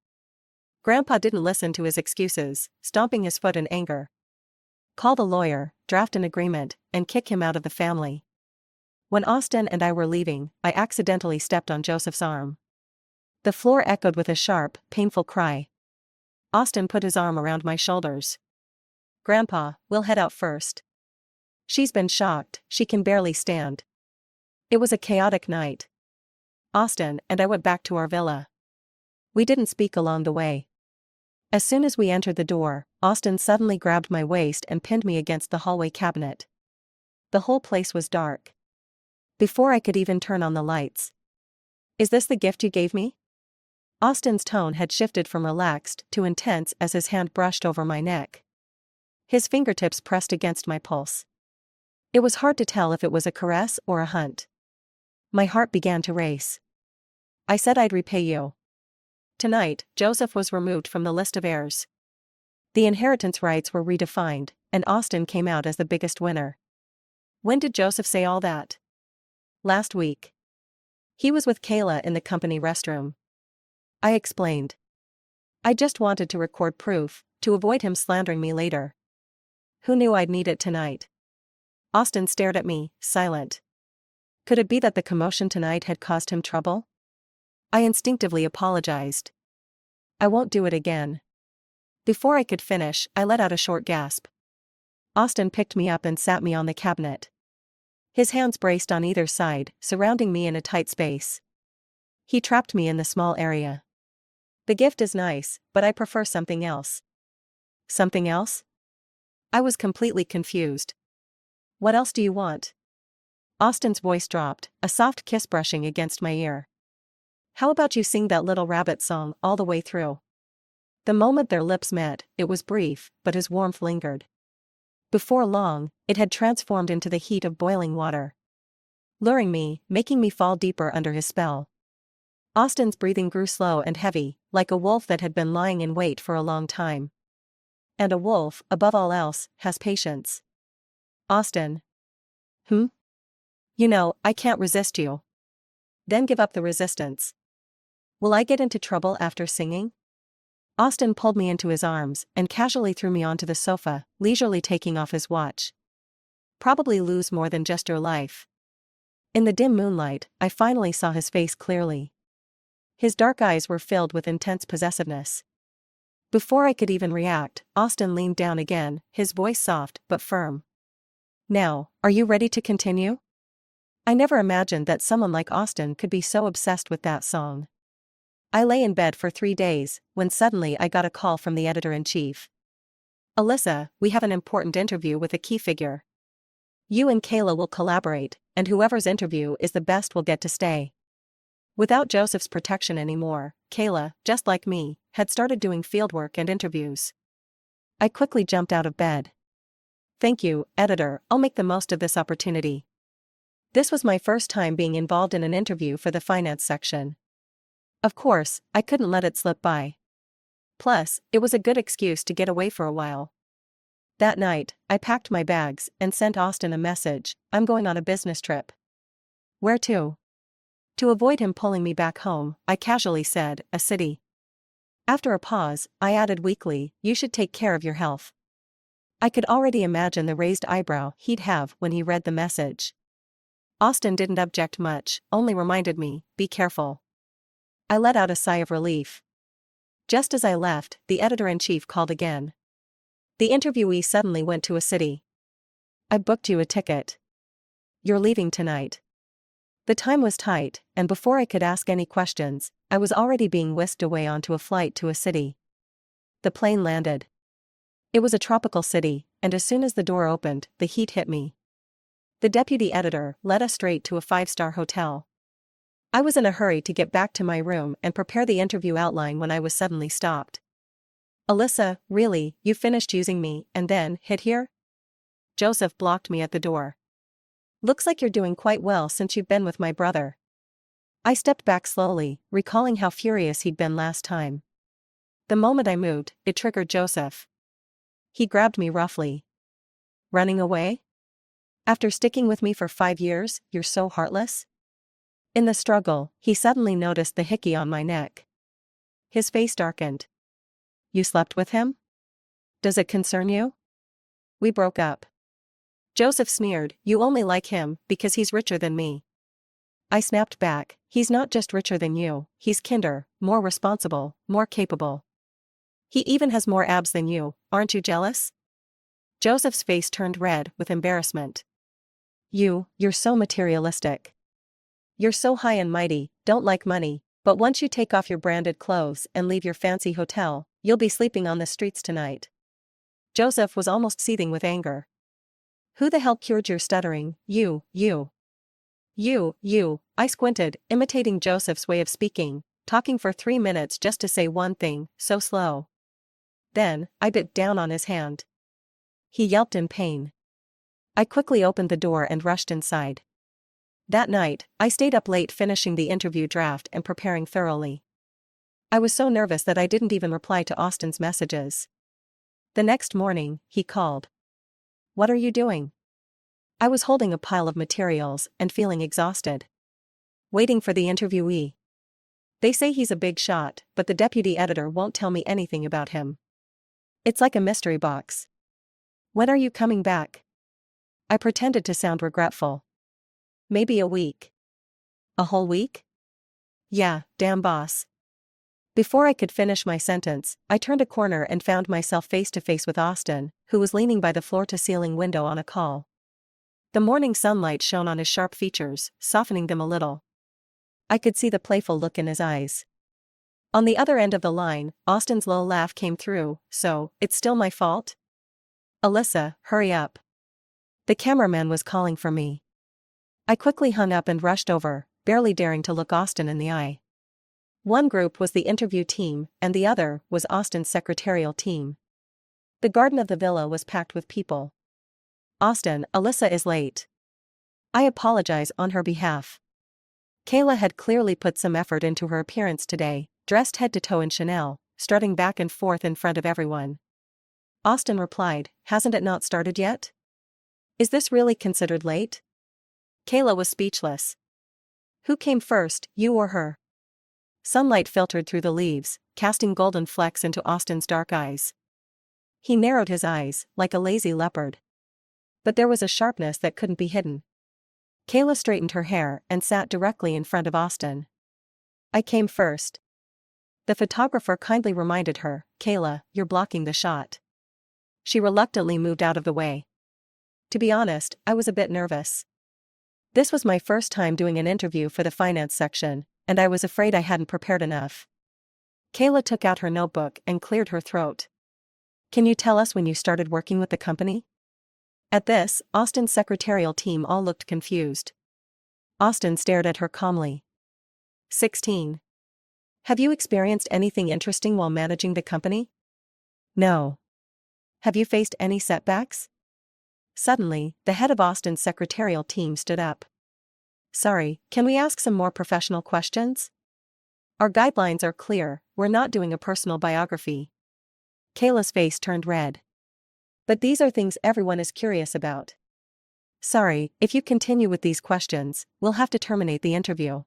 Speaker 1: Grandpa didn't listen to his excuses, stomping his foot in anger. Call the lawyer, draft an agreement, and kick him out of the family. When Austin and I were leaving, I accidentally stepped on Joseph's arm. The floor echoed with a sharp, painful cry. Austin put his arm around my shoulders. Grandpa, we'll head out first. She's been shocked, she can barely stand. It was a chaotic night. Austin and I went back to our villa. We didn't speak along the way. As soon as we entered the door, Austin suddenly grabbed my waist and pinned me against the hallway cabinet. The whole place was dark. Before I could even turn on the lights. Is this the gift you gave me? Austin's tone had shifted from relaxed to intense as his hand brushed over my neck. His fingertips pressed against my pulse. It was hard to tell if it was a caress or a hunt. My heart began to race. I said I'd repay you. Tonight, Joseph was removed from the list of heirs. The inheritance rights were redefined, and Austin came out as the biggest winner. When did Joseph say all that? Last week. He was with Kayla in the company restroom. I explained. I just wanted to record proof, to avoid him slandering me later. Who knew I'd need it tonight? Austin stared at me, silent. Could it be that the commotion tonight had caused him trouble? I instinctively apologized. I won't do it again. Before I could finish, I let out a short gasp. Austin picked me up and sat me on the cabinet. His hands braced on either side, surrounding me in a tight space. He trapped me in the small area. The gift is nice, but I prefer something else. Something else? I was completely confused. What else do you want? Austin's voice dropped, a soft kiss brushing against my ear. How about you sing that Little Rabbit song all the way through? The moment their lips met, it was brief, but his warmth lingered. Before long, it had transformed into the heat of boiling water. Luring me, making me fall deeper under his spell. Austin's breathing grew slow and heavy, like a wolf that had been lying in wait for a long time. And a wolf, above all else, has patience. Austin. You know, I can't resist you. Then give up the resistance. Will I get into trouble after singing? Austin pulled me into his arms and casually threw me onto the sofa, leisurely taking off his watch. Probably lose more than just your life. In the dim moonlight, I finally saw his face clearly. His dark eyes were filled with intense possessiveness. Before I could even react, Austin leaned down again, his voice soft but firm. Now, are you ready to continue? I never imagined that someone like Austin could be so obsessed with that song. I lay in bed for 3 days, when suddenly I got a call from the editor-in-chief. Alyssa, we have an important interview with a key figure. You and Kayla will collaborate, and whoever's interview is the best will get to stay. Without Joseph's protection anymore, Kayla, just like me, had started doing fieldwork and interviews. I quickly jumped out of bed. Thank you, editor, I'll make the most of this opportunity. This was my first time being involved in an interview for the finance section. Of course, I couldn't let it slip by. Plus, it was a good excuse to get away for a while. That night, I packed my bags and sent Austin a message, I'm going on a business trip. Where to? To avoid him pulling me back home, I casually said, a city. After a pause, I added weakly, you should take care of your health. I could already imagine the raised eyebrow he'd have when he read the message. Austin didn't object much, only reminded me, be careful. I let out a sigh of relief. Just as I left, the editor-in-chief called again. The interviewee suddenly went to a city. I booked you a ticket. You're leaving tonight. The time was tight, and before I could ask any questions, I was already being whisked away onto a flight to a city. The plane landed. It was a tropical city, and as soon as the door opened, the heat hit me. The deputy editor led us straight to a 5-star hotel. I was in a hurry to get back to my room and prepare the interview outline when I was suddenly stopped. Alyssa, really, you finished using me and then hit here? Joseph blocked me at the door. Looks like you're doing quite well since you've been with my brother. I stepped back slowly, recalling how furious he'd been last time. The moment I moved, it triggered Joseph. He grabbed me roughly. Running away? After sticking with me for 5 years, you're so heartless? In the struggle, he suddenly noticed the hickey on my neck. His face darkened. You slept with him? Does it concern you? We broke up. Joseph sneered, you only like him because he's richer than me. I snapped back, he's not just richer than you, he's kinder, more responsible, more capable. He even has more abs than you, aren't you jealous? Joseph's face turned red with embarrassment. You're so materialistic. You're so high and mighty, don't like money, but once you take off your branded clothes and leave your fancy hotel, you'll be sleeping on the streets tonight. Joseph was almost seething with anger. Who the hell cured your stuttering? You. I squinted, imitating Joseph's way of speaking, talking for 3 minutes just to say one thing, so slow. Then, I bit down on his hand. He yelped in pain. I quickly opened the door and rushed inside. That night, I stayed up late finishing the interview draft and preparing thoroughly. I was so nervous that I didn't even reply to Austin's messages. The next morning, he called. What are you doing? I was holding a pile of materials and feeling exhausted. Waiting for the interviewee. They say he's a big shot, but the deputy editor won't tell me anything about him. It's like a mystery box. When are you coming back? I pretended to sound regretful. Maybe a week. A whole week? Yeah, damn boss. Before I could finish my sentence, I turned a corner and found myself face to face with Austin, who was leaning by the floor-to-ceiling window on a call. The morning sunlight shone on his sharp features, softening them a little. I could see the playful look in his eyes. On the other end of the line, Austin's low laugh came through, so, it's still my fault? Alyssa, hurry up. The cameraman was calling for me. I quickly hung up and rushed over, barely daring to look Austin in the eye. One group was the interview team, and the other was Austin's secretarial team. The garden of the villa was packed with people. Austin, Alyssa is late. I apologize on her behalf. Kayla had clearly put some effort into her appearance today, dressed head to toe in Chanel, strutting back and forth in front of everyone. Austin replied, hasn't it not started yet? Is this really considered late? Kayla was speechless. Who came first, you or her? Sunlight filtered through the leaves, casting golden flecks into Austin's dark eyes. He narrowed his eyes, like a lazy leopard. But there was a sharpness that couldn't be hidden. Kayla straightened her hair and sat directly in front of Austin. I came first. The photographer kindly reminded her, Kayla, you're blocking the shot. She reluctantly moved out of the way. To be honest, I was a bit nervous. This was my first time doing an interview for the finance section, and I was afraid I hadn't prepared enough. Kayla took out her notebook and cleared her throat. Can you tell us when you started working with the company? At this, Austin's secretarial team all looked confused. Austin stared at her calmly. 16. Have you experienced anything interesting while managing the company? No. Have you faced any setbacks? Suddenly, the head of Austin's secretarial team stood up. Sorry, can we ask some more professional questions? Our guidelines are clear, we're not doing a personal biography. Kayla's face turned red. But these are things everyone is curious about. Sorry, if you continue with these questions, we'll have to terminate the interview.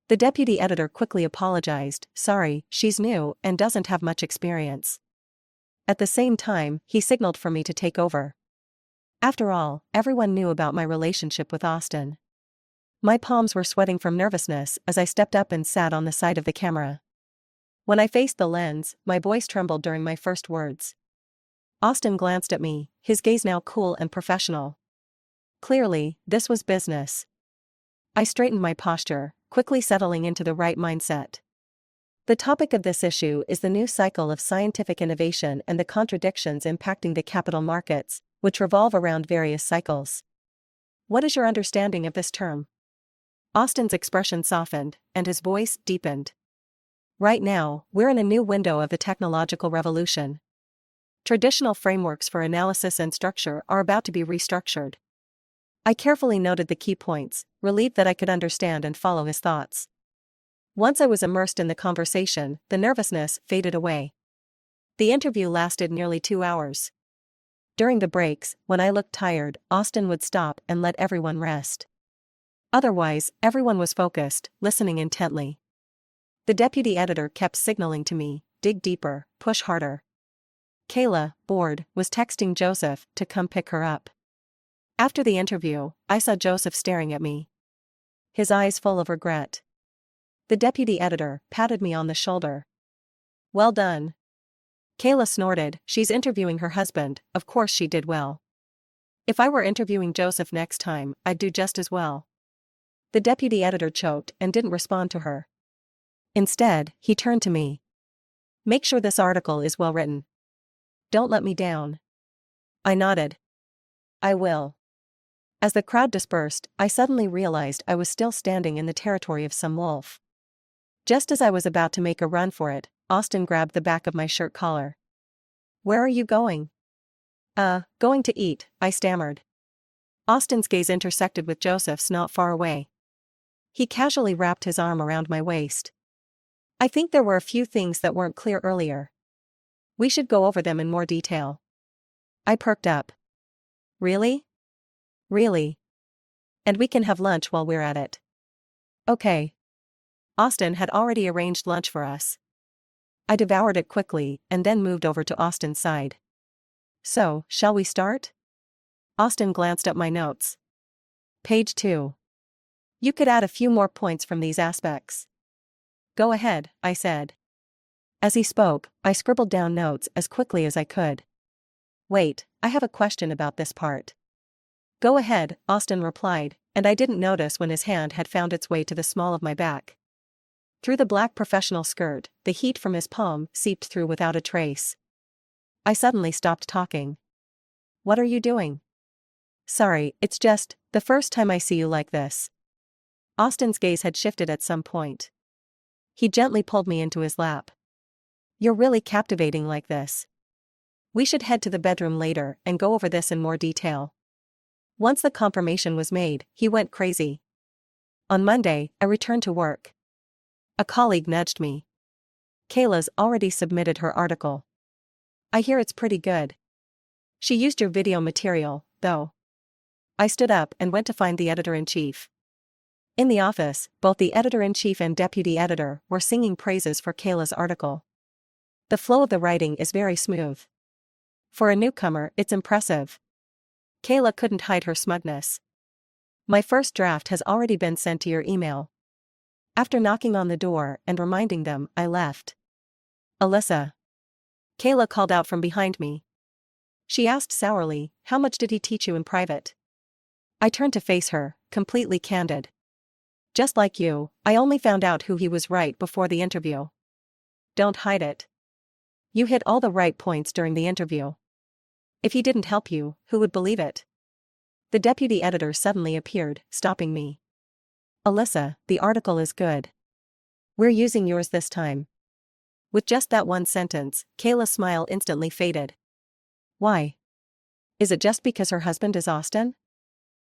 Speaker 1: The deputy editor quickly apologized, sorry, she's new and doesn't have much experience. At the same time, he signaled for me to take over. After all, everyone knew about my relationship with Austin. My palms were sweating from nervousness as I stepped up and sat on the side of the camera. When I faced the lens, my voice trembled during my first words. Austin glanced at me, his gaze now cool and professional. Clearly, this was business. I straightened my posture, quickly settling into the right mindset. The topic of this issue is the new cycle of scientific innovation and the contradictions impacting the capital markets, which revolve around various cycles. What is your understanding of this term? Austin's expression softened, and his voice deepened. Right now, we're in a new window of the technological revolution. Traditional frameworks for analysis and structure are about to be restructured. I carefully noted the key points, relieved that I could understand and follow his thoughts. Once I was immersed in the conversation, the nervousness faded away. The interview lasted nearly 2 hours. During the breaks, when I looked tired, Austin would stop and let everyone rest. Otherwise, everyone was focused, listening intently. The deputy editor kept signaling to me, dig deeper, push harder. Kayla, bored, was texting Joseph to come pick her up. After the interview, I saw Joseph staring at me, his eyes full of regret. The deputy editor patted me on the shoulder. Well done. Kayla snorted, she's interviewing her husband, of course she did well. If I were interviewing Joseph next time, I'd do just as well. The deputy editor choked and didn't respond to her. Instead, he turned to me. Make sure this article is well written. Don't let me down. I nodded. I will. As the crowd dispersed, I suddenly realized I was still standing in the territory of some wolf. Just as I was about to make a run for it, Austin grabbed the back of my shirt collar. Where are you going? Going to eat, I stammered. Austin's gaze intersected with Joseph's not far away. He casually wrapped his arm around my waist. I think there were a few things that weren't clear earlier. We should go over them in more detail. I perked up. Really? Really? And we can have lunch while we're at it. Okay. Austin had already arranged lunch for us. I devoured it quickly and then moved over to Austin's side. So, shall we start? Austin glanced at my notes. Page 2. You could add a few more points from these aspects. Go ahead, I said. As he spoke, I scribbled down notes as quickly as I could. Wait, I have a question about this part. Go ahead, Austin replied, and I didn't notice when his hand had found its way to the small of my back. Through the black professional skirt, the heat from his palm seeped through without a trace. I suddenly stopped talking. What are you doing? Sorry, it's just, the first time I see you like this. Austin's gaze had shifted at some point. He gently pulled me into his lap. You're really captivating like this. We should head to the bedroom later and go over this in more detail. Once the confirmation was made, he went crazy. On Monday, I returned to work. A colleague nudged me. Kayla's already submitted her article. I hear it's pretty good. She used your video material, though. I stood up and went to find the editor-in-chief. In the office, both the editor-in-chief and deputy editor were singing praises for Kayla's article. The flow of the writing is very smooth. For a newcomer, it's impressive. Kayla couldn't hide her smugness. My first draft has already been sent to your email. After knocking on the door and reminding them, I left. Alyssa. Kayla called out from behind me. She asked sourly, how much did he teach you in private? I turned to face her, completely candid. Just like you, I only found out who he was right before the interview. Don't hide it. You hit all the right points during the interview. If he didn't help you, who would believe it? The deputy editor suddenly appeared, stopping me. Alyssa, the article is good. We're using yours this time. With just that one sentence, Kayla's smile instantly faded. Why? Is it just because her husband is Austin?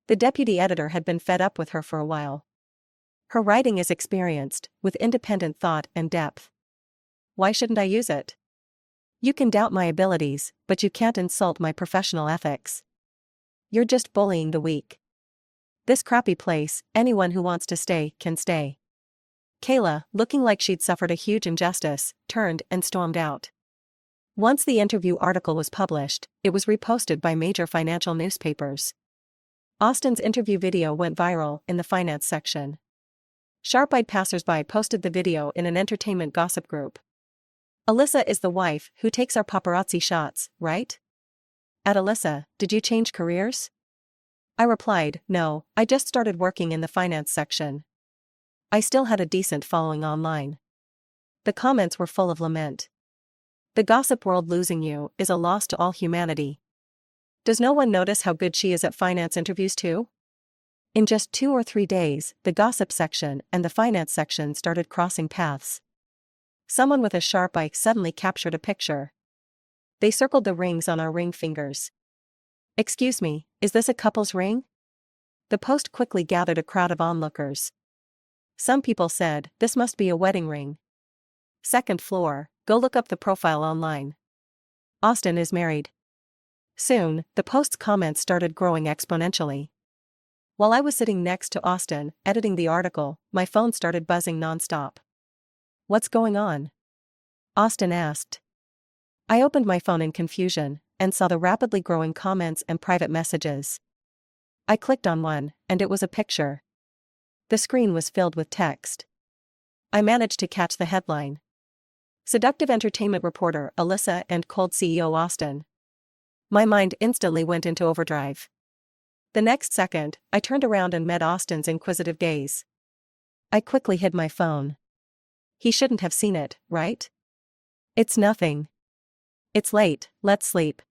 Speaker 1: The deputy editor had been fed up with her for a while. Her writing is experienced, with independent thought and depth. Why shouldn't I use it? You can doubt my abilities, but you can't insult my professional ethics. You're just bullying the weak. This crappy place, anyone who wants to stay, can stay. Kayla, looking like she'd suffered a huge injustice, turned and stormed out. Once the interview article was published, it was reposted by major financial newspapers. Austin's interview video went viral in the finance section. Sharp-eyed passersby posted the video in an entertainment gossip group. Alyssa is the wife who takes our paparazzi shots, right? At Alyssa, did you change careers? I replied, no, I just started working in the finance section. I still had a decent following online. The comments were full of lament. The gossip world losing you is a loss to all humanity. Does no one notice how good she is at finance interviews too? In just 2 or 3 days, the gossip section and the finance section started crossing paths. Someone with a sharp eye suddenly captured a picture. They circled the rings on our ring fingers. Excuse me, is this a couple's ring? The post quickly gathered a crowd of onlookers. Some people said, this must be a wedding ring. Second floor, go look up the profile online. Austin is married. Soon, the post's comments started growing exponentially. While I was sitting next to Austin, editing the article, my phone started buzzing nonstop. What's going on? Austin asked. I opened my phone in confusion and saw the rapidly growing comments and private messages. I clicked on one, and it was a picture. The screen was filled with text. I managed to catch the headline. Seductive entertainment reporter Alyssa and cold CEO Austin. My mind instantly went into overdrive. The next second, I turned around and met Austin's inquisitive gaze. I quickly hid my phone. He shouldn't have seen it, right? It's nothing. It's late, let's sleep.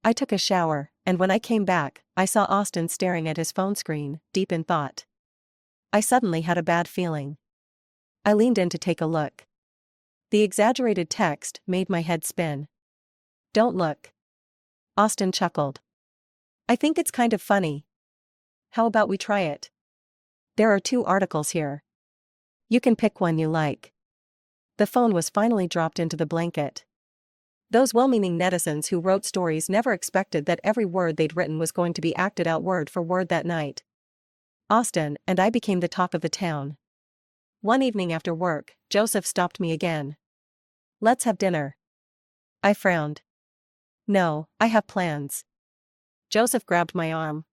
Speaker 1: I took a shower, and when I came back, I saw Austin staring at his phone screen, deep in thought. I suddenly had a bad feeling. I leaned in to take a look. The exaggerated text made my head spin. Don't look. Austin chuckled. I think it's kind of funny. How about we try it? There are 2 articles here. You can pick one you like. The phone was finally dropped into the blanket. Those well-meaning netizens who wrote stories never expected that every word they'd written was going to be acted out word for word that night. Austin and I became the talk of the town. One evening after work, Joseph stopped me again. Let's have dinner. I frowned. No, I have plans. Joseph grabbed my arm.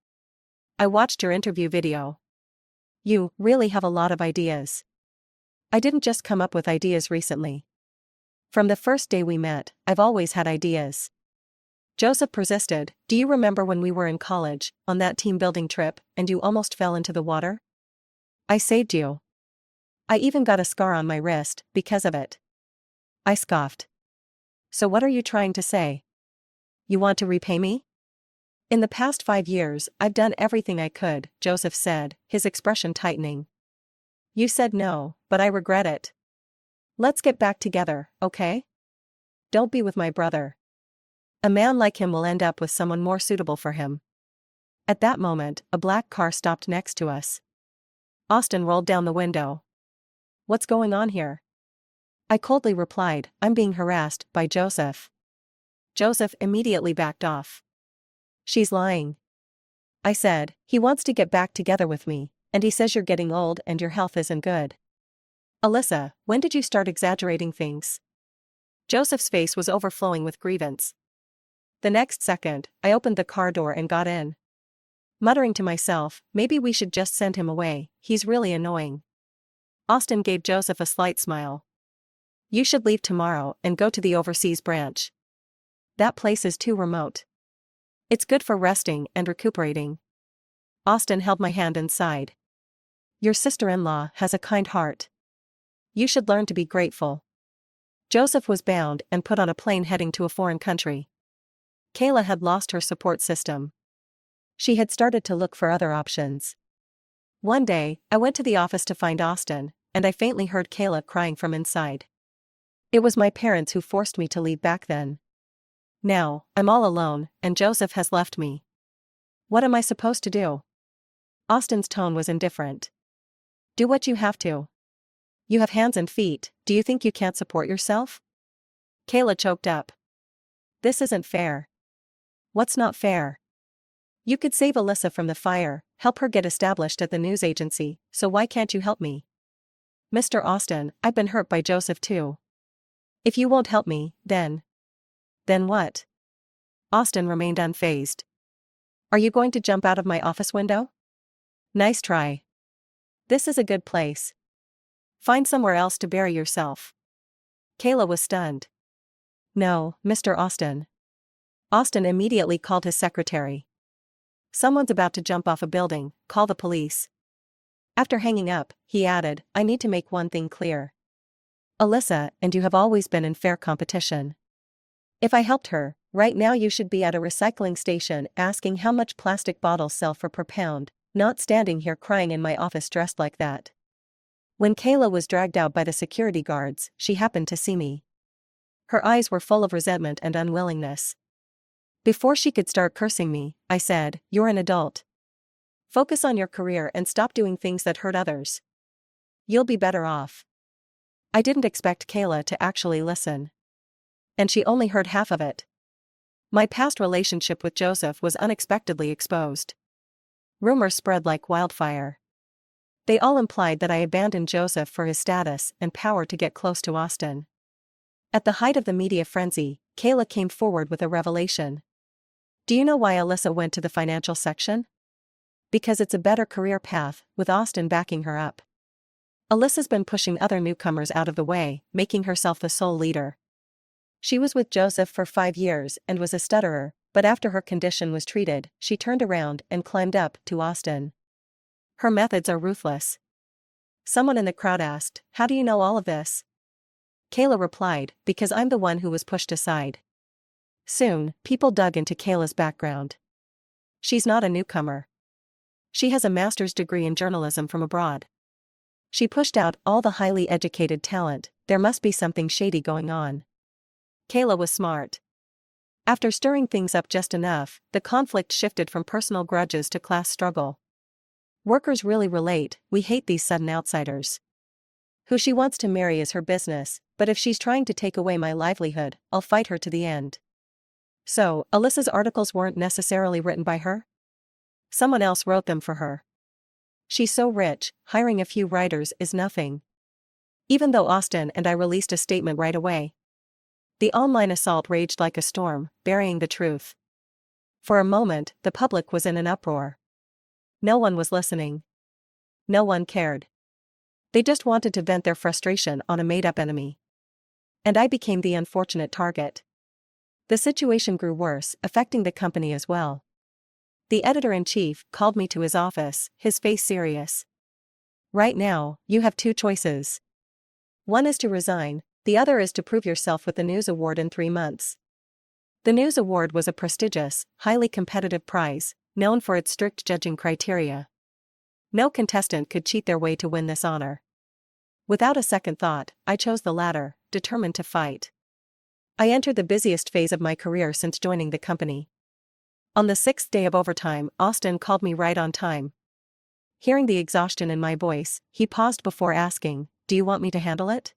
Speaker 1: I watched your interview video. You really have a lot of ideas. I didn't just come up with ideas recently. From the first day we met, I've always had ideas. Joseph persisted. Do you remember when we were in college, on that team building trip, and you almost fell into the water? I saved you. I even got a scar on my wrist because of it. I scoffed. So what are you trying to say? You want to repay me? In the past 5 years, I've done everything I could, Joseph said, his expression tightening. You said no, but I regret it. Let's get back together, okay? Don't be with my brother. A man like him will end up with someone more suitable for him. At that moment, a black car stopped next to us. Austin rolled down the window. What's going on here? I coldly replied, I'm being harassed by Joseph. Joseph immediately backed off. She's lying. I said, he wants to get back together with me, and he says you're getting old and your health isn't good. Alyssa, when did you start exaggerating things? Joseph's face was overflowing with grievance. The next second, I opened the car door and got in. Muttering to myself, maybe we should just send him away, he's really annoying. Austin gave Joseph a slight smile. You should leave tomorrow and go to the overseas branch. That place is too remote. It's good for resting and recuperating. Austin held my hand and sighed. Your sister-in-law has a kind heart. You should learn to be grateful. Joseph was bound and put on a plane heading to a foreign country. Kayla had lost her support system. She had started to look for other options. One day, I went to the office to find Austin, and I faintly heard Kayla crying from inside. It was my parents who forced me to leave back then. Now, I'm all alone, and Joseph has left me. What am I supposed to do? Austin's tone was indifferent. Do what you have to. You have hands and feet, do you think you can't support yourself? Kayla choked up. This isn't fair. What's not fair? You could save Alyssa from the fire, help her get established at the news agency, so why can't you help me? Mr. Austin, I've been hurt by Joseph too. If you won't help me, then what? Austin remained unfazed. Are you going to jump out of my office window? Nice try. This is a good place. Find somewhere else to bury yourself. Kayla was stunned. No, Mr. Austin. Austin immediately called his secretary. Someone's about to jump off a building, call the police. After hanging up, he added, I need to make one thing clear. Alyssa and you have always been in fair competition. If I helped her, right now you should be at a recycling station asking how much plastic bottles sell for per pound, not standing here crying in my office dressed like that. When Kayla was dragged out by the security guards, she happened to see me. Her eyes were full of resentment and unwillingness. Before she could start cursing me, I said, You're an adult. Focus on your career and stop doing things that hurt others. You'll be better off. I didn't expect Kayla to actually listen. And she only heard half of it. My past relationship with Joseph was unexpectedly exposed. Rumors spread like wildfire. They all implied that I abandoned Joseph for his status and power to get close to Austin. At the height of the media frenzy, Kayla came forward with a revelation. Do you know why Alyssa went to the financial section? Because it's a better career path, with Austin backing her up. Alyssa's been pushing other newcomers out of the way, making herself the sole leader. She was with Joseph for 5 years and was a stutterer, but after her condition was treated, she turned around and climbed up to Austin. Her methods are ruthless. Someone in the crowd asked, How do you know all of this? Kayla replied, Because I'm the one who was pushed aside. Soon, people dug into Kayla's background. She's not a newcomer. She has a master's degree in journalism from abroad. She pushed out all the highly educated talent, there must be something shady going on. Kayla was smart. After stirring things up just enough, the conflict shifted from personal grudges to class struggle. Workers really relate, we hate these sudden outsiders. Who she wants to marry is her business, but if she's trying to take away my livelihood, I'll fight her to the end. So, Alyssa's articles weren't necessarily written by her? Someone else wrote them for her. She's so rich, hiring a few writers is nothing. Even though Austin and I released a statement right away. The online assault raged like a storm, burying the truth. For a moment, the public was in an uproar. No one was listening. No one cared. They just wanted to vent their frustration on a made-up enemy. And I became the unfortunate target. The situation grew worse, affecting the company as well. The editor-in-chief called me to his office, his face serious. Right now, you have 2 choices. One is to resign, the other is to prove yourself with the News Award in 3 months. The News Award was a prestigious, highly competitive prize, known for its strict judging criteria. No contestant could cheat their way to win this honor. Without a second thought, I chose the latter, determined to fight. I entered the busiest phase of my career since joining the company. On the 6th day of overtime, Austin called me right on time. Hearing the exhaustion in my voice, he paused before asking, Do you want me to handle it?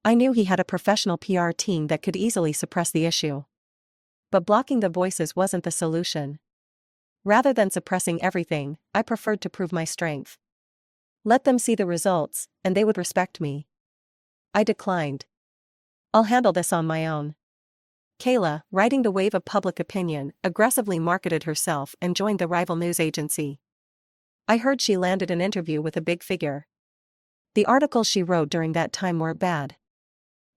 Speaker 1: I knew he had a professional PR team that could easily suppress the issue. But blocking the voices wasn't the solution. Rather than suppressing everything, I preferred to prove my strength. Let them see the results, and they would respect me. I declined. I'll handle this on my own. Kayla, riding the wave of public opinion, aggressively marketed herself and joined the rival news agency. I heard she landed an interview with a big figure. The articles she wrote during that time weren't bad.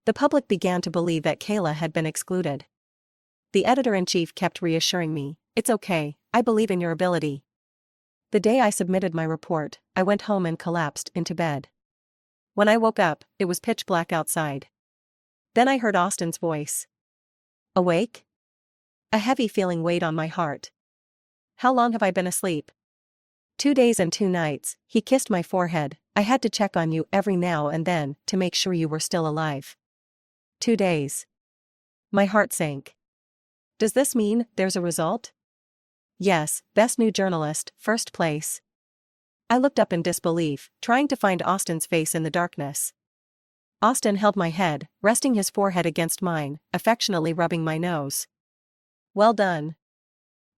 Speaker 1: The public began to believe that Kayla had been excluded. The editor-in-chief kept reassuring me, It's okay, I believe in your ability. The day I submitted my report, I went home and collapsed into bed. When I woke up, it was pitch black outside. Then I heard Austin's voice. Awake? A heavy feeling weighed on my heart. How long have I been asleep? 2 days and 2 nights, he kissed my forehead, I had to check on you every now and then to make sure you were still alive. 2 days. My heart sank. Does this mean there's a result? Yes, best new journalist, first place. I looked up in disbelief, trying to find Austin's face in the darkness. Austin held my head, resting his forehead against mine, affectionately rubbing my nose. Well done.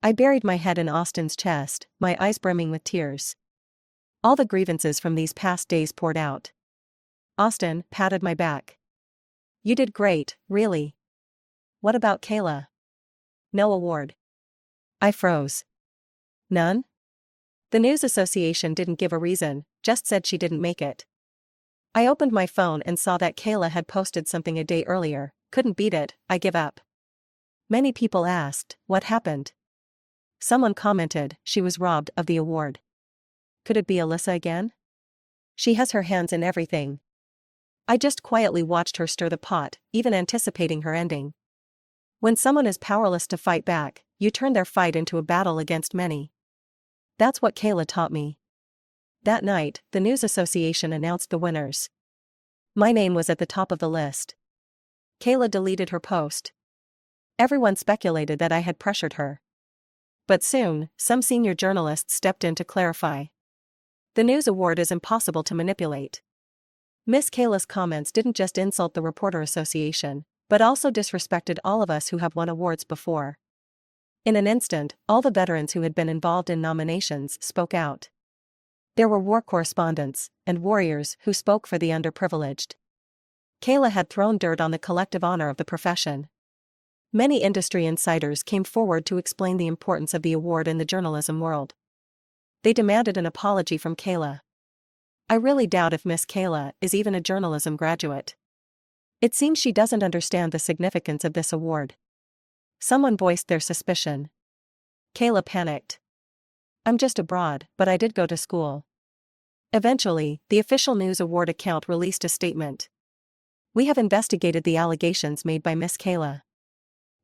Speaker 1: I buried my head in Austin's chest, my eyes brimming with tears. All the grievances from these past days poured out. Austin patted my back. You did great, really. What about Kayla? No award. I froze. None? The News Association didn't give a reason, just said she didn't make it. I opened my phone and saw that Kayla had posted something a day earlier. Couldn't beat it, I give up. Many people asked, what happened? Someone commented, she was robbed of the award. Could it be Alyssa again? She has her hands in everything. I just quietly watched her stir the pot, even anticipating her ending. When someone is powerless to fight back, you turn their fight into a battle against many. That's what Kayla taught me. That night, the news association announced the winners. My name was at the top of the list. Kayla deleted her post. Everyone speculated that I had pressured her. But soon, some senior journalists stepped in to clarify. The news award is impossible to manipulate. Miss Kayla's comments didn't just insult the Reporter Association, but also disrespected all of us who have won awards before. In an instant, all the veterans who had been involved in nominations spoke out. There were war correspondents and warriors who spoke for the underprivileged. Kayla had thrown dirt on the collective honor of the profession. Many industry insiders came forward to explain the importance of the award in the journalism world. They demanded an apology from Kayla. I really doubt if Miss Kayla is even a journalism graduate. It seems she doesn't understand the significance of this award. Someone voiced their suspicion. Kayla panicked. I'm just abroad, but I did go to school. Eventually, the official news award account released a statement. We have investigated the allegations made by Miss Kayla.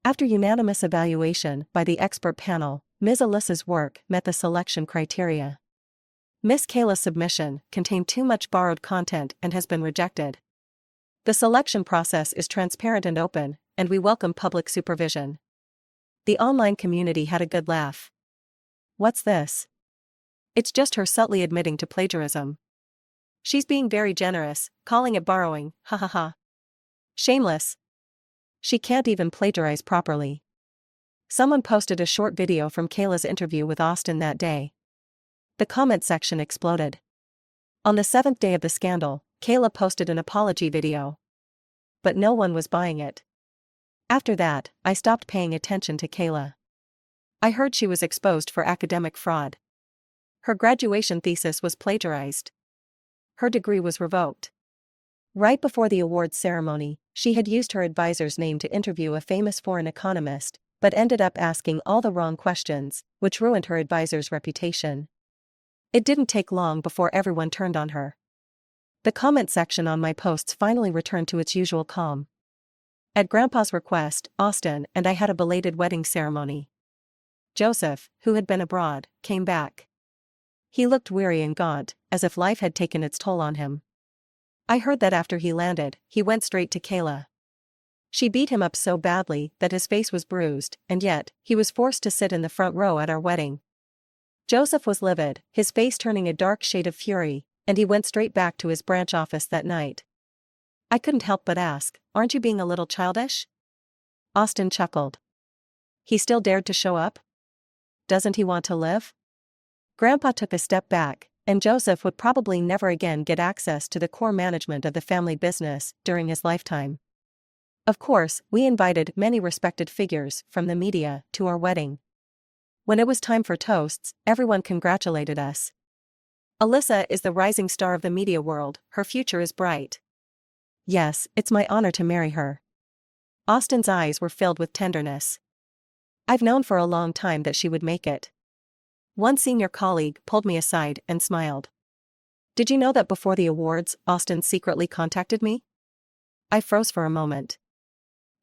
Speaker 1: After unanimous evaluation by the expert panel, Ms. Alyssa's work met the selection criteria. Miss Kayla's submission contained too much borrowed content and has been rejected. The selection process is transparent and open, and we welcome public supervision. The online community had a good laugh. What's this? It's just her subtly admitting to plagiarism. She's being very generous, calling it borrowing, ha ha ha. Shameless. She can't even plagiarize properly. Someone posted a short video from Kayla's interview with Austin that day. The comment section exploded. On the 7th day of the scandal, Kayla posted an apology video. But no one was buying it. After that, I stopped paying attention to Kayla. I heard she was exposed for academic fraud. Her graduation thesis was plagiarized. Her degree was revoked. Right before the awards ceremony, she had used her advisor's name to interview a famous foreign economist, but ended up asking all the wrong questions, which ruined her advisor's reputation. It didn't take long before everyone turned on her. The comment section on my posts finally returned to its usual calm. At Grandpa's request, Austin and I had a belated wedding ceremony. Joseph, who had been abroad, came back. He looked weary and gaunt, as if life had taken its toll on him. I heard that after he landed, he went straight to Kayla. She beat him up so badly that his face was bruised, and yet, he was forced to sit in the front row at our wedding. Joseph was livid, his face turning a dark shade of fury, and he went straight back to his branch office that night. I couldn't help but ask, aren't you being a little childish? Austin chuckled. He still dared to show up? Doesn't he want to live? Grandpa took a step back, and Joseph would probably never again get access to the core management of the family business during his lifetime. Of course, we invited many respected figures from the media to our wedding. When it was time for toasts, everyone congratulated us. Alyssa is the rising star of the media world, her future is bright. Yes, it's my honor to marry her. Austin's eyes were filled with tenderness. I've known for a long time that she would make it. One senior colleague pulled me aside and smiled. Did you know that before the awards, Austin secretly contacted me? I froze for a moment.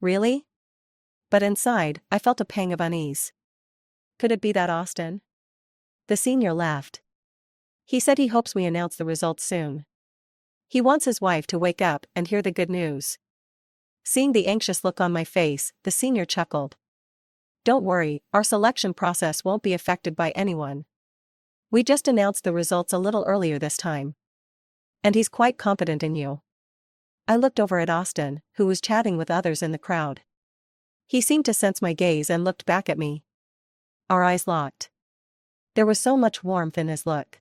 Speaker 1: Really? But inside, I felt a pang of unease. Could it be that Austin? The senior laughed. He said he hopes we announce the results soon. He wants his wife to wake up and hear the good news. Seeing the anxious look on my face, the senior chuckled. Don't worry, our selection process won't be affected by anyone. We just announced the results a little earlier this time. And he's quite confident in you. I looked over at Austin, who was chatting with others in the crowd. He seemed to sense my gaze and looked back at me. Our eyes locked. There was so much warmth in his look.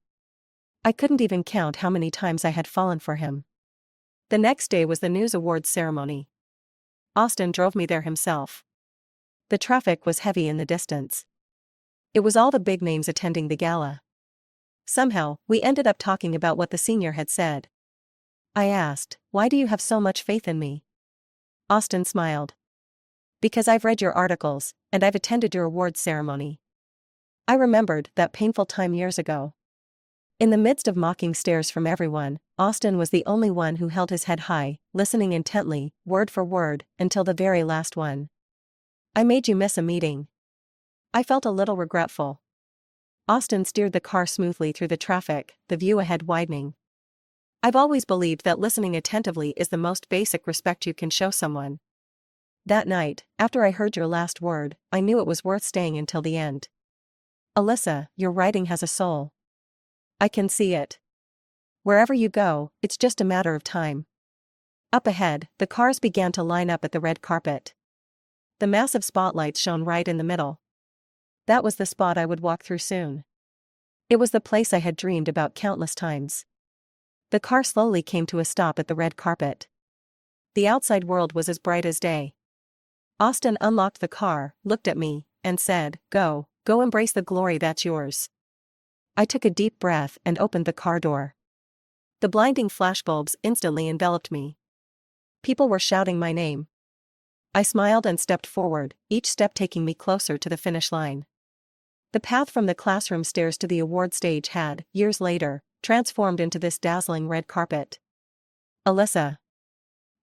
Speaker 1: I couldn't even count how many times I had fallen for him. The next day was the news awards ceremony. Austin drove me there himself. The traffic was heavy in the distance. It was all the big names attending the gala. Somehow, we ended up talking about what the senior had said. I asked, why do you have so much faith in me? Austin smiled. Because I've read your articles, and I've attended your awards ceremony. I remembered that painful time years ago. In the midst of mocking stares from everyone, Austin was the only one who held his head high, listening intently, word for word, until the very last one. I made you miss a meeting. I felt a little regretful. Austin steered the car smoothly through the traffic, the view ahead widening. I've always believed that listening attentively is the most basic respect you can show someone. That night, after I heard your last word, I knew it was worth staying until the end. Alyssa, your writing has a soul. I can see it. Wherever you go, it's just a matter of time. Up ahead, the cars began to line up at the red carpet. The massive spotlights shone right in the middle. That was the spot I would walk through soon. It was the place I had dreamed about countless times. The car slowly came to a stop at the red carpet. The outside world was as bright as day. Austin unlocked the car, looked at me, and said, go embrace the glory that's yours. I took a deep breath and opened the car door. The blinding flashbulbs instantly enveloped me. People were shouting my name. I smiled and stepped forward, each step taking me closer to the finish line. The path from the classroom stairs to the award stage had, years later, transformed into this dazzling red carpet. Alyssa.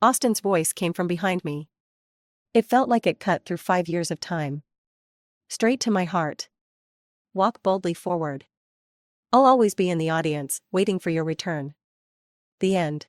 Speaker 1: Austin's voice came from behind me. It felt like it cut through 5 years of time. Straight to my heart. Walk boldly forward. I'll always be in the audience, waiting for your return. The end.